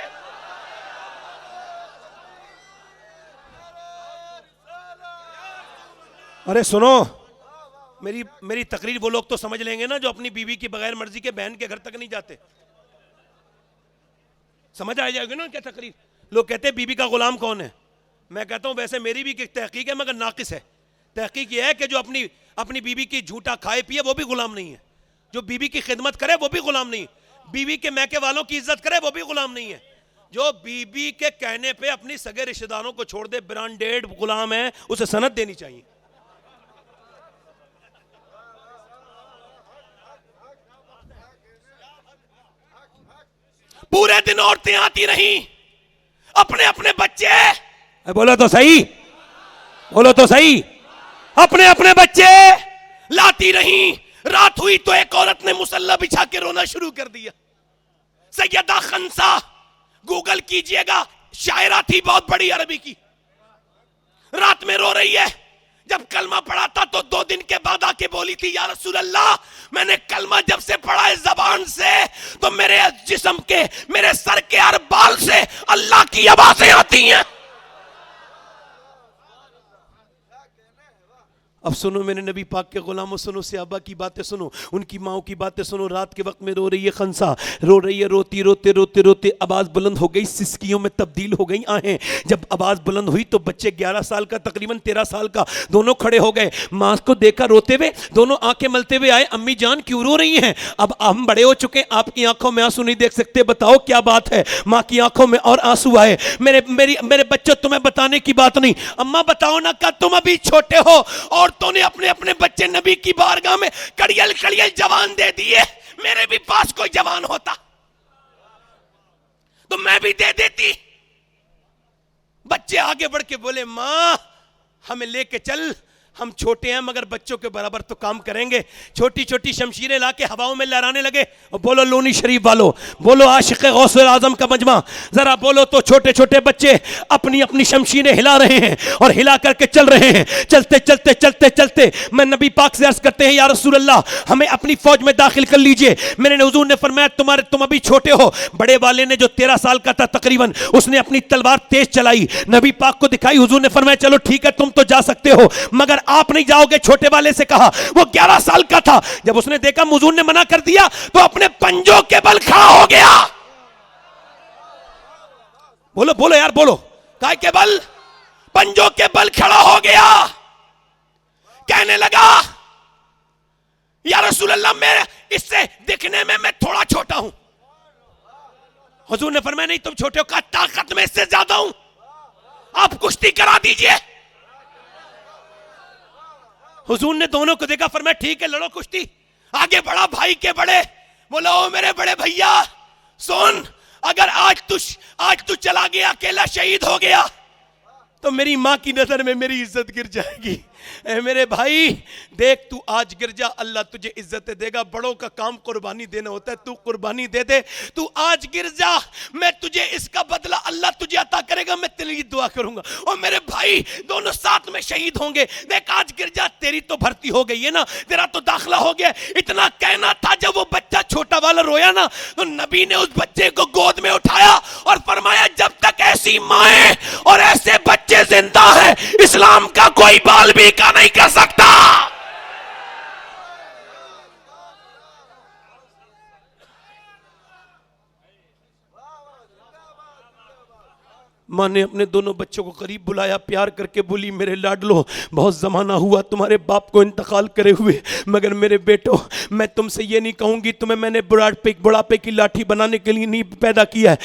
Speaker 3: ارے سنو, میری تقریر وہ لوگ تو سمجھ لیں گے نا جو اپنی بیوی کی بغیر مرضی کے بہن کے گھر تک نہیں جاتے. سمجھ آ جائے گی نا کیا تقریر. لوگ کہتے ہیں بی بی کا غلام کون ہے؟ میں کہتا ہوں ویسے میری بھی تحقیق ہے مگر ناقص ہے. تحقیق یہ ہے کہ جو اپنی بیوی کی جھوٹا کھائے پیے وہ بھی غلام نہیں ہے, جو بیوی کی خدمت کرے وہ بھی غلام نہیں, بیوی کے میکے والوں کی عزت کرے وہ بھی غلام نہیں ہے, جو بیوی کے کہنے پہ اپنی سگے رشتہ داروں کو چھوڑ دے برانڈیڈ غلام ہے, اسے سند دینی چاہیے. پورے دن عورتیں آتی رہیں, اپنے اپنے بچے, بولو تو صحیح, بولو تو صحیح, اپنے اپنے بچے لاتی رہیں. رات ہوئی تو ایک عورت نے مصلی بچھا کے رونا شروع کر دیا. سیدہ خنسا, گوگل کیجئے گا, شاعرہ تھی بہت بڑی عربی کی, رات میں رو رہی ہے. جب کلمہ پڑھا تھا تو 2 دن کے بعد آ کے بولی تھی یا رسول اللہ میں نے کلمہ جب سے پڑھا ہے زبان سے تو میرے جسم کے, میرے سر کے ہر بال سے اللہ کی آوازیں آتی ہیں. اب سنو میرے نبی پاک کے غلاموں, سنو صحابہ کی باتیں سنو, ان کی ماؤں کی باتیں سنو. رات کے وقت میں رو رہی ہے خنسا, رو رہی ہے, روتی روتے روتے روتے آواز بلند ہو گئی, سسکیوں میں تبدیل ہو گئی آہیں. جب آواز بلند ہوئی تو بچے 11 سال کا تقریباً 13 سال کا دونوں کھڑے ہو گئے. ماں کو دیکھا روتے ہوئے, دونوں آنکھیں ملتے ہوئے آئے, امی جان کیوں رو رہی ہیں؟ اب ہم بڑے ہو چکے, آپ کی آنکھوں میں آنسو نہیں دیکھ سکتے, بتاؤ کیا بات ہے؟ ماں کی آنکھوں میں اور آنسو آئے. میرے بچوں تمہیں بتانے کی بات نہیں, اماں بتاؤ نا, کہ تم ابھی چھوٹے ہو اور عورتوں نے اپنے اپنے بچے نبی کی بارگاہ میں کڑیل کڑیل جوان دے دیے. میرے بھی پاس کوئی جوان ہوتا تو میں بھی دے دیتی. بچے آگے بڑھ کے بولے ماں ہمیں لے کے چل, ہم چھوٹے ہیں مگر بچوں کے برابر تو کام کریں گے. چھوٹی چھوٹی شمشیریں لا کے ہواؤں میں لہرانے لگے. اور بولو لونی شریف والو, بولو عاشق غوث اعظم کا مجمع, ذرا بولو تو چھوٹے چھوٹے بچے اپنی اپنی شمشیریں ہلا رہے ہیں اور ہلا کر کے چل رہے ہیں. چلتے چلتے چلتے چلتے میں نبی پاک سے عرض کرتے ہیں یا رسول اللہ ہمیں اپنی فوج میں داخل کر لیجئے. میرے حضور نے فرمایا تم ابھی چھوٹے ہو. بڑے والے نے جو 13 سال کا تھا تقریباً, اس نے اپنی تلوار تیز چلائی, نبی پاک کو دکھائی. حضور نے فرمایا چلو ٹھیک ہے تم تو جا سکتے ہو مگر آپ نہیں جاؤ گے. چھوٹے والے سے کہا, وہ 11 سال کا تھا. جب اس نے دیکھا حضور نے منع کر دیا تو اپنے پنجوں کے بل کھڑا ہو گیا. بولو بولو یار بولو, کائے کے بل؟ پنجوں کے بل کھڑا ہو گیا. کہنے لگا یا رسول اللہ میں اس سے دکھنے میں تھوڑا چھوٹا ہوں. حضور نے فرمایا نہیں تم چھوٹے ہو, کہا طاقت میں اس سے زیادہ ہوں, آپ کشتی کرا دیجئے. حضور نے دونوں کو دیکھا, فرمایا ٹھیک ہے لڑو کشتی. آگے بڑھا بھائی کے بڑے, بولا او میرے بڑے بھیا سن, اگر آج تو چلا گیا اکیلا شہید ہو گیا تو میری ماں کی نظر میں میری عزت گر جائے گی. اے میرے بھائی دیکھ تو آج گر جا, اللہ تجھے عزت دے گا. بڑوں کا کام قربانی دینا ہوتا ہے, تو قربانی دے دے. تو آج گر جا, میں تجھے اس کا بدلہ اللہ تجھے عطا کرے گا, میں تیرے لیے دعا کروں گا. اور میرے بھائی دونوں ساتھ میں شہید ہوں گے. دیکھ آج گر جا, تیری تو بھرتی ہو گئی ہے نا, تیرا تو داخلہ ہو گیا. اتنا کہنا تھا, جب وہ بچہ چھوٹا والا رویا نا تو نبی نے اس بچے کو گود میں اٹھایا اور فرمایا جب تک ایسی مائیں اور ایسے بچے زندہ ہیں اسلام کا کوئی بال بھی کا نہیں کر سکتا. ماں نے اپنے دونوں بچوں کو قریب بلایا, پیار کر کے بولی میرے لاڈلو بہت زمانہ ہوا تمہارے باپ کو انتقال کرے ہوئے, مگر میرے بیٹو میں تم سے یہ نہیں کہوں گی تمہیں میں نے بڑھاپے کی لاٹھی بنانے کے لیے نہیں پیدا کیا ہے,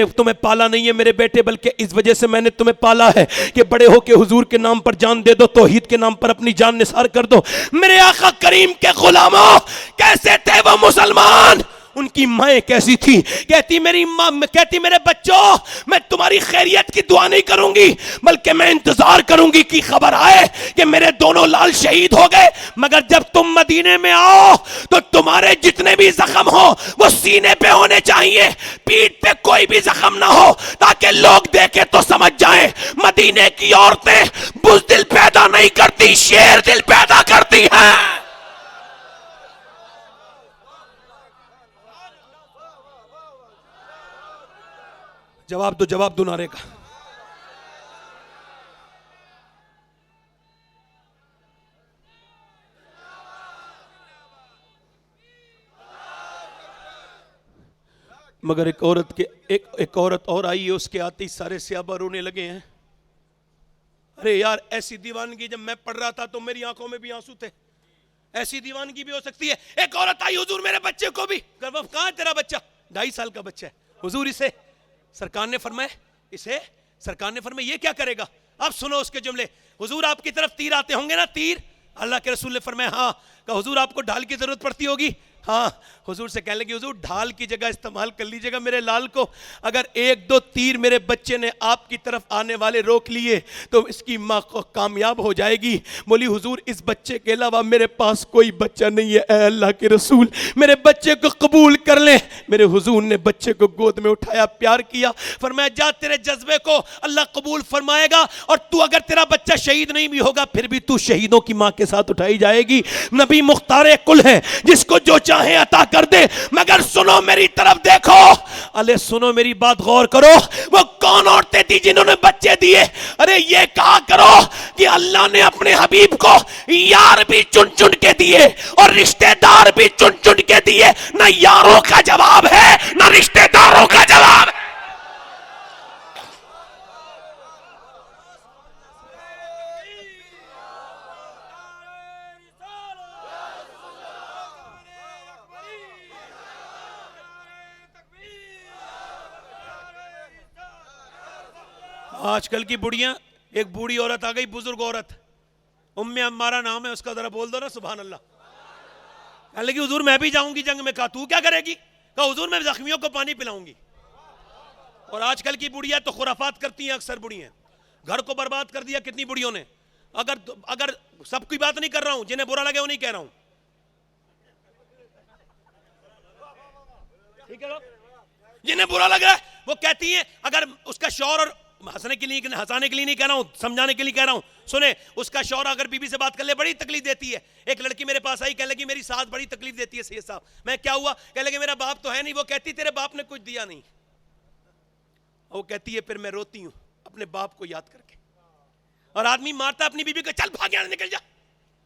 Speaker 3: تمہیں پالا نہیں ہے میرے بیٹے, بلکہ اس وجہ سے میں نے تمہیں پالا ہے کہ بڑے ہو کے حضور کے نام پر جان دے دو, توحید کے نام پر اپنی جان نثار کر دو. میرے آقا کریم کے غلاموں کیسے تھے وہ مسلمان, ان کی مائیں کیسی تھی؟ کہتی میری ماں کہتی میرے بچوں میں تمہاری خیریت کی دعا نہیں کروں گی بلکہ میں انتظار کروں گی کہ خبر آئے کہ میرے دونوں لال شہید ہو گئے, مگر جب تم مدینے میں آؤ تو تمہارے جتنے بھی زخم ہو وہ سینے پہ ہونے چاہیے, پیٹھ پہ کوئی بھی زخم نہ ہو, تاکہ لوگ دیکھیں تو سمجھ جائیں مدینے کی عورتیں بزدل پیدا نہیں کرتی, شیر دل پیدا کرتی ہیں. جواب دو نعرے کا. مگر ایک عورت اور آئی ہے, اس کے آتے ہی سارے صحابہ رونے لگے ہیں. ارے یار ایسی دیوانگی جب میں پڑھ رہا تھا تو میری آنکھوں میں بھی آنسو تھے, ایسی دیوانگی بھی ہو سکتی ہے. ایک عورت آئی, حضور میرے بچے کو بھی, کہاں ہے تیرا بچہ؟ 2.5 سال کا بچہ ہے. حضور اسے سرکار نے فرمایا یہ کیا کرے گا؟ اب سنو اس کے جملے. حضور آپ کی طرف تیر آتے ہوں گے نا, تیر؟ اللہ کے رسول نے فرمایا ہاں. کہ حضور آپ کو ڈھال کی ضرورت پڑتی ہوگی؟ ہاں. حضور سے کہنے لگی حضور ڈھال کی جگہ استعمال کر لیجئے گا میرے لال کو, اگر 1-2 تیر میرے بچے نے آپ کی طرف آنے والے روک لیے تو اس کی ماں کو کامیاب ہو جائے گی. بولی حضور اس بچے کے علاوہ میرے پاس کوئی بچہ نہیں ہے, اے اللہ کے رسول میرے بچے کو قبول کر لیں. میرے حضور نے بچے کو گود میں اٹھایا, پیار کیا, فرمایا جا تیرے جذبے کو اللہ قبول فرمائے گا, اور تو اگر تیرا بچہ شہید نہیں بھی ہوگا پھر بھی تو شہیدوں کی ماں کے ساتھ اٹھائی جائے گی. نبی مختار کل ہے, جس کو جو چاہے عطا کر دے, مگر سنو میری طرف دیکھو, ارے سنو میری بات غور کرو. وہ کون عورتیں تھی جنہوں نے بچے دیے؟ ارے یہ کہا کرو کہ اللہ نے اپنے حبیب کو یار بھی چن چن کے دیے اور رشتہ دار بھی چن چن کے دیے. نہ یاروں کا جواب ہے نہ رشتہ داروں کا جواب ہے. آج کل کی بڑیاں, ایک بوڑھی عورت آ گئی, بزرگ عورت, ام عمارہ نام ہے اس کا, ذرا بول دو نا سبحان اللہ. کہنے لگی حضور میں بھی جاؤں گی جنگ میں. کہا تو کیا کرے گی؟ کہا حضور میں زخمیوں کو پانی پلاؤں گی. اور آج کل کی بڑھیا تو خرافات کرتی ہیں, اکثر بڑھی ہیں, گھر کو برباد کر دیا کتنی بڑھیوں نے. اگر سب کی بات نہیں کر رہا ہوں, جنہیں برا لگے وہ نہیں کہہ رہا ہوں, ٹھیک ہے, جنہیں برا لگ رہا ہے وہ کہتی ہیں, اگر اس کا شوہر, اور ہنسانے کے لیے نہیں کہہ رہا ہوں, سمجھانے کے لیے کہہ رہا ہوں, سنیں, اس کا شوہر اگر بیوی سے بات کر لے بڑی تکلیف دیتی ہے. ایک لڑکی میرے پاس آئی, کہنے لگی میری ساس بڑی تکلیف دیتی ہے سید صاحب. میں کیا ہوا؟ کہنے لگی میرا باپ تو ہے نہیں. وہ کہتی تیرے باپ نے کچھ دیا نہیں. وہ کہتی ہے پھر میں روتی ہوں اپنے باپ کو یاد کر کے. اور آدمی مارتا اپنی بیوی کو, چل بھاگ یہاں نکل جا,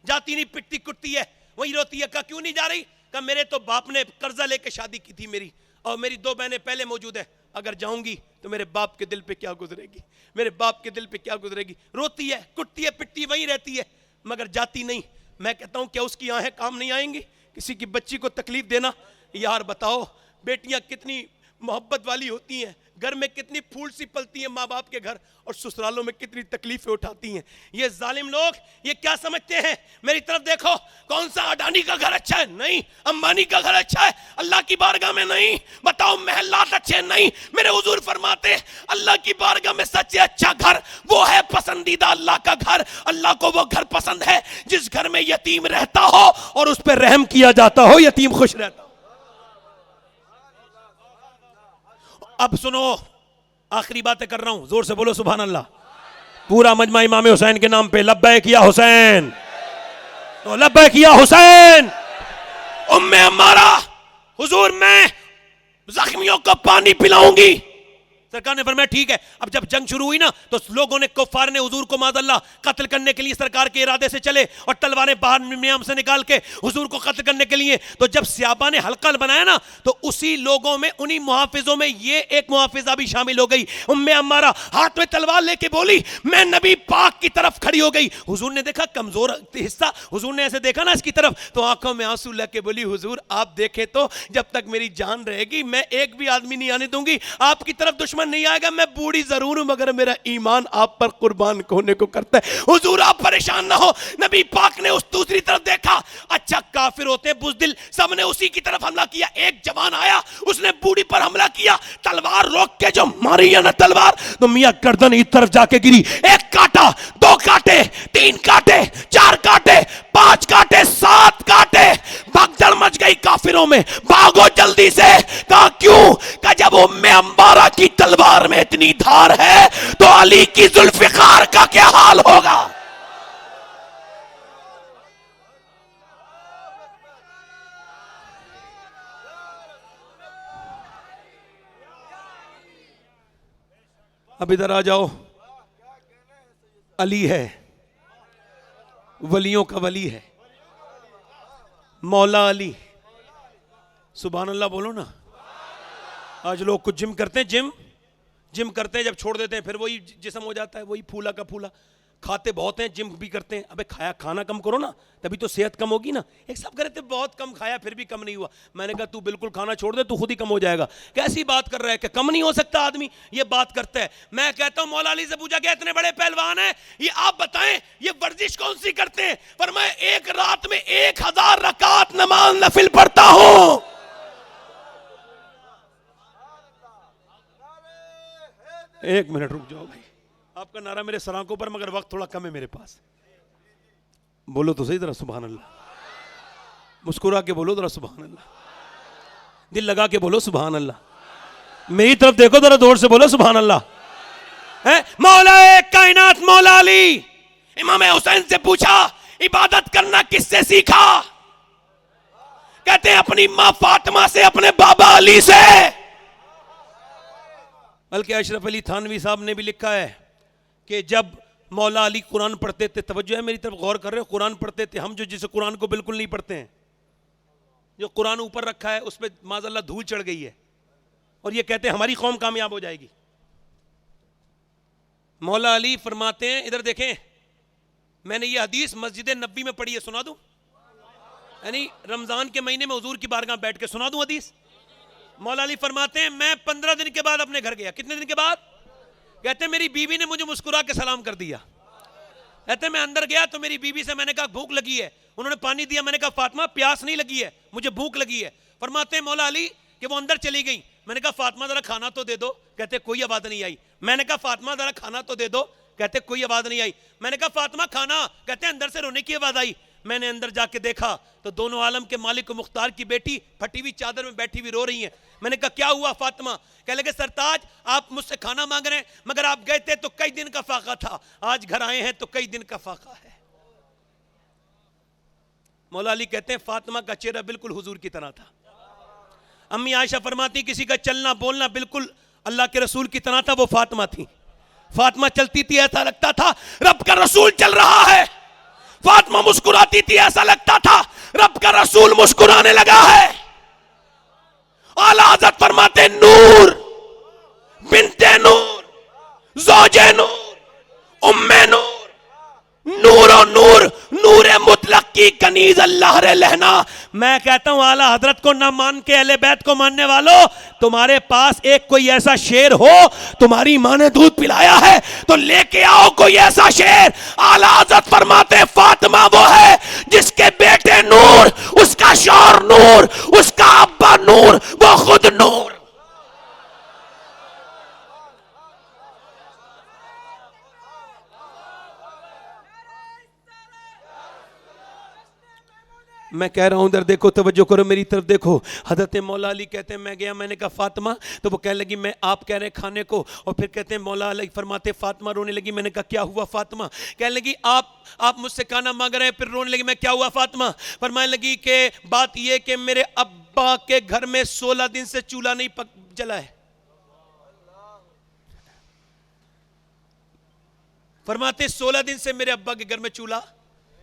Speaker 3: جاتی نہیں, پٹتی کٹتی ہے, وہی روتی ہے. کہا کیوں نہیں جا رہی؟ کہا میرے تو باپ نے قرضہ لے کے شادی کی تھی میری, اور میری 2 بہنیں پہلے موجود ہیں, اگر جاؤں گی تو میرے باپ کے دل پہ کیا گزرے گی, میرے باپ کے دل پہ کیا گزرے گی. روتی ہے, کٹتی ہے, پٹتی وہیں رہتی ہے, مگر جاتی نہیں. میں کہتا ہوں کیا اس کی آنکھیں کام نہیں آئیں گی کسی کی بچی کو تکلیف دینا؟ یار بتاؤ, بیٹیاں کتنی محبت والی ہوتی ہیں, گھر میں کتنی پھول سی پلتی ہیں ماں باپ کے گھر, اور سسرالوں میں کتنی تکلیفیں اٹھاتی ہیں. یہ ظالم لوگ یہ کیا سمجھتے ہیں؟ میری طرف دیکھو, کون سا اڈانی کا گھر اچھا ہے؟ نہیں. امبانی کا گھر اچھا ہے؟ اللہ کی بارگاہ میں نہیں. بتاؤ محلات اچھے؟ نہیں. میرے حضور فرماتے اللہ کی بارگاہ میں سب سے اچھا گھر وہ ہے پسندیدہ اللہ کا گھر. اللہ کو وہ گھر پسند ہے جس گھر میں یتیم رہتا ہو اور اس پہ رحم کیا جاتا ہو, یتیم خوش رہتا ہو. اب سنو, آخری باتیں کر رہا ہوں, زور سے بولو سبحان اللہ. پورا مجمع امام حسین کے نام پہ لبیک یا حسین, تو لبیک یا حسین. ام عمارہ, حضور میں زخمیوں کو پانی پلاؤں گی. سرکار نے فرمایا ٹھیک ہے. اب جب جنگ شروع ہوئی نا تو لوگوں نے, کفار نے حضور کو معاذ اللہ قتل کرنے کے لیے سرکار کے ارادے سے چلے اور تلواریں باہر میام سے نکال کے حضور کو قتل کرنے کے لیے. تو جب صحابہ نے حلقہ بنایا نا تو اسی لوگوں میں, انہی محافظوں میں یہ ایک محافظہ بھی شامل ہو گئی. ام عمارہ ہاتھ میں تلوار لے کے بولی میں نبی پاک کی طرف کھڑی ہو گئی. حضور نے دیکھا کمزور حصہ, حضور نے ایسے دیکھا نا اس کی طرف, تو آنکھوں میں آنسو لے کے بولی حضور آپ دیکھیں تو جب تک میری جان رہے گی میں ایک بھی آدمی نہیں آنے دوں گی, آپ کی طرف دشمن نہیں آئے گا. میں بوڑھی ضرور ہوں مگر میرا ایمان آپ پر قربان ہونے کو کرتا ہے. حضور آپ پریشان نہ ہو. نبی پاک نے اس دوسری طرف دیکھا, اچھا کافر ہوتے ہیں بزدل, سب نے اسی کی طرف حملہ کیا. ایک جوان آیا, اس نے بوڑھی پر حملہ کیا, تلوار روک کے جو ماری ہے نا تلوار, تو میاں گردن اس طرف جا کے گری. 1 کانٹا, 2 کانٹے, 3 کانٹے, 4 کانٹے, 5 کانٹے, 7 کانٹے. بھگدڑ مچ گئی کافروں میں, بھاگو جلدی سے. کہا کیوں؟ کہ جب ام عمارہ کی تلوار میں اتنی دھار ہے تو علی کی ذوالفقار کا کیا حال ہوگا. اب ادھر آ جاؤ. علی ہے, ولیوں کا ولی ہے, مولا علی. سبحان اللہ بولو نا. آج لوگ کچھ جم کرتے ہیں, جم کرتے ہیں, جب چھوڑ دیتے ہیں پھر وہی جسم ہو جاتا ہے, وہی پھولا کا پھولا. کھاتے بہت ہیں, جم بھی کرتے ہیں. ابے کھانا کم کرو نا, تبھی تو صحت کم ہوگی نا. ایک سب کہتے بہت کم کھایا پھر بھی کم نہیں ہوا. میں نے کہا تو بالکل کھانا چھوڑ دے, تو خود ہی کم ہو جائے گا. کیسی بات کر رہا ہے کہ کم نہیں ہو سکتا آدمی, یہ بات کرتا ہے. میں کہتا ہوں مولا علی سے پوچھا کہ اتنے بڑے پہلوان ہیں, یہ آپ بتائیں یہ ورزش کون سی کرتے ہیں؟ پر میں ایک رات میں 1000 رکعت نماز نفل پڑھتا ہوں. ایک منٹ رک جاؤ بھائی, آپ کا نعرہ میرے سرانکوں پر, مگر وقت تھوڑا کم ہے میرے پاس. بولو تو صحیح ذرا سبحان اللہ. مسکرا کے بولو ذرا سبحان اللہ. دل لگا کے بولو سبحان اللہ. میری طرف دیکھو ذرا زور سے بولو سبحان اللہ. مولا کائنات مولا علی, امام حسین سے پوچھا عبادت کرنا کس سے سیکھا؟ کہتے ہیں اپنی ماں فاطمہ سے, اپنے بابا علی سے. بلکہ اشرف علی تھانوی صاحب نے بھی لکھا ہے کہ جب مولا علی قرآن پڑھتے تھے, توجہ ہے میری طرف غور کر رہے ہو, قرآن پڑھتے تھے, ہم جو جسے قرآن کو بالکل نہیں پڑھتے ہیں, جو قرآن اوپر رکھا ہے اس پہ معاذ اللہ دھول چڑھ گئی ہے, اور یہ کہتے ہیں ہماری قوم کامیاب ہو جائے گی. مولا علی فرماتے ہیں, ادھر دیکھیں, میں نے یہ حدیث مسجد نبی میں پڑھی ہے, سنا دوں؟ یعنی رمضان کے مہینے میں حضور کی بارگاہ بیٹھ کے سنا دوں حدیث. مولا علی فرماتے ہیں میں 15 دن کے بعد اپنے گھر گیا. کتنے دن کے بعد؟ کہتے ہیں میری بیوی نے مجھے مسکرا کے سلام کر دیا. کہتے میں اندر گیا تو میری بیوی سے میں نے کہا بھوک لگی ہے, انہوں نے پانی دیا, میں نے کہا فاطمہ پیاس نہیں لگی ہے, مجھے بھوک لگی ہے. فرماتے ہیں مولا علی کہ وہ اندر چلی گئی, میں نے کہا فاطمہ ذرا کھانا تو دے دو, کہتے کوئی آواز نہیں آئی. میں نے کہا فاطمہ ذرا کھانا تو دے دو, کہتے کوئی آواز نہیں آئی. میں نے کہا فاطمہ کھانا, کہتے اندر سے رونے کی آواز آئی. میں نے اندر جا کے دیکھا تو دونوں عالم کے مالک و مختار کی بیٹی پھٹی ہوئی چادر میں بیٹھی ہوئی رو رہی ہیں. میں نے کہا کیا ہوا فاطمہ؟ کہنے لگے سرتاج آپ مجھ سے کھانا مانگ رہے ہیں, مگر آپ گئے تھے تو کئی دن کا فاقہ تھا, آج گھر آئے ہیں تو کئی دن کا فاقہ ہے. مولا علی کہتے ہیں فاطمہ کا چہرہ بالکل حضور کی طرح تھا. امی عائشہ فرماتی کسی کا چلنا بولنا بالکل اللہ کے رسول کی طرح تھا, وہ فاطمہ تھی. فاطمہ چلتی تھی ایسا لگتا تھا رب کا رسول چل رہا ہے. فاطمہ مسکراتی تھی ایسا لگتا تھا رب کا رسول مسکرانے لگا ہے. اعلیٰ حضرت فرماتے نور بنت نور زوج نور ام نور, نور و نور, نور مطلق کی کنیز اللہ رے لہنا. میں کہتا ہوں اعلیٰ حضرت کو نہ مان کے اہل بیت کو ماننے والوں, تمہارے پاس ایک کوئی ایسا شیر ہو, تمہاری ماں نے دودھ پلایا ہے تو لے کے آؤ کوئی ایسا شیر. اعلیٰ حضرت فرماتے فاطمہ وہ ہے جس کے بیٹے نور, اس کا شوہر نور, اس کا ابا نور, وہ خود نور. میں کہہ رہا ہوں ادھر دیکھو, توجہ کرو میری طرف دیکھو. حضرت مولا علی کہتے ہیں میں گیا, میں نے کہا فاطمہ, تو وہ کہنے لگی میں آپ کہہ رہے کھانے کو, اور پھر کہتے ہیں مولا علی فرماتے فاطمہ رونے لگی. میں نے کہا کیا ہوا فاطمہ؟ کہنے لگی آپ مجھ سے کھانا مانگ رہے ہیں. پھر رونے لگی. میں کیا ہوا فاطمہ؟ فرمانے لگی کہ بات یہ کہ میرے ابا کے گھر میں 16 دن سے چولہا نہیں جلا ہے. فرماتے 16 دن سے میرے ابا کے گھر میں چولہا.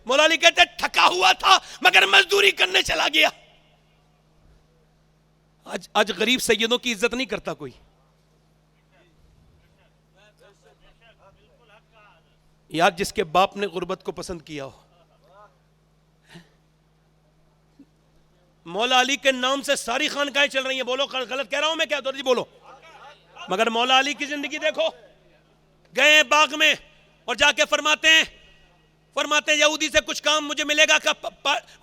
Speaker 3: مولا علی کہتے تھکا ہوا تھا مگر مزدوری کرنے چلا گیا. آج غریب سیدوں کی عزت نہیں کرتا کوئی. یار جس کے باپ نے غربت کو پسند کیا ہو. مولا علی کے نام سے ساری خانقاہیں چل رہی ہیں. بولو غلط کہہ رہا ہوں میں کیا؟ جی بولو. مگر مولا علی کی زندگی دیکھو, گئے باغ میں اور جا کے فرماتے ہیں یہودی سے کچھ کام مجھے ملے گا,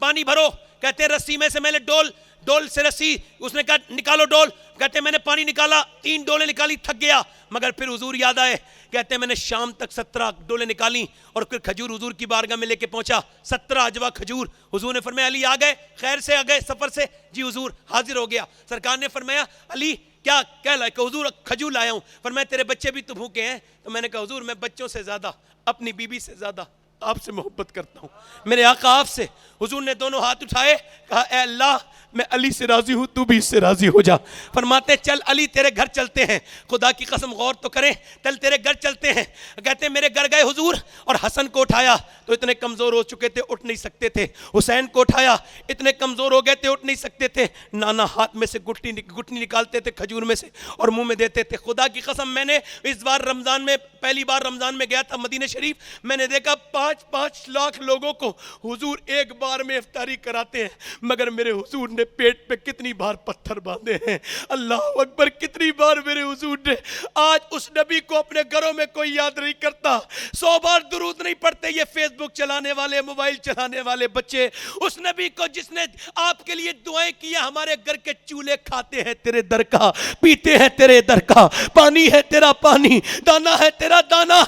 Speaker 3: پانی بھرو. کہتے ہیں رسی میں سے میں نے ڈول سے رسی, اس نے کہا نکالو ڈول. کہتے ہیں میں نے پانی نکالا, 3 ڈولیں نکالی, تھک گیا. مگر پھر حضور یاد آئے. کہتے ہیں میں نے شام تک 17 ڈولیں نکالی اور پھر کھجور حضور کی بارگاہ میں لے کے پہنچا, 17 اجوا کھجور. حضور نے فرمایا علی آ گئے, خیر سے آ گئے سفر سے؟ جی حضور حاضر ہو گیا. سرکار نے فرمایا علی کیا کہہ لائے؟ کہ حضور کھجور لایا ہوں. فرمایا تیرے بچے بھی تو بھوکے ہیں. تو میں نے کہا حضور میں بچوں سے زیادہ, اپنی بیوی سے زیادہ آپ سے محبت کرتا ہوں, میرے آقا آپ سے. حضور نے دونوں ہاتھ اٹھائے, کہا اے اللہ میں علی سے راضی ہوں, تو بھی اس سے راضی ہو جا. فرماتے چل علی تیرے گھر چلتے ہیں. خدا کی قسم غور تو کریں, چل تیرے گھر چلتے ہیں. کہتے ہیں میرے گھر گئے حضور, اور حسن کو اٹھایا تو اتنے کمزور ہو چکے تھے اٹھ نہیں سکتے تھے. حسین کو اٹھایا, اتنے کمزور ہو گئے تھے اٹھ نہیں سکتے تھے. نانا ہاتھ میں سے گٹنی نکالتے تھے کھجور میں سے اور منہ میں دیتے تھے. خدا کی قسم میں نے اس بار رمضان میں, پہلی بار رمضان میں گیا تھا مدینہ شریف, میں نے دیکھا 5 لاکھ لوگوں کو حضور ایک بار میں افطاری کراتے ہیں. مگر میرے حضور نے پیٹ پہ کتنی بار پتھر باندھے ہیں, اللہ اکبر, کتنی بار میرے حضور نے. آج اس نبی کو اپنے گھروں میں کوئی یاد نہیں کرتا, 100 بار درود نہیں پڑھتے یہ فیس بک چلانے والے, موبائل چلانے والے بچے. اس نبی کو جس نے آپ کے لیے دعائیں کی, ہمارے گھر کے چولہے کھاتے ہیں تیرے در کا, پیتے ہیں تیرے در کا, پانی ہے تیرا پانی, دانا ہے تیرا دانا.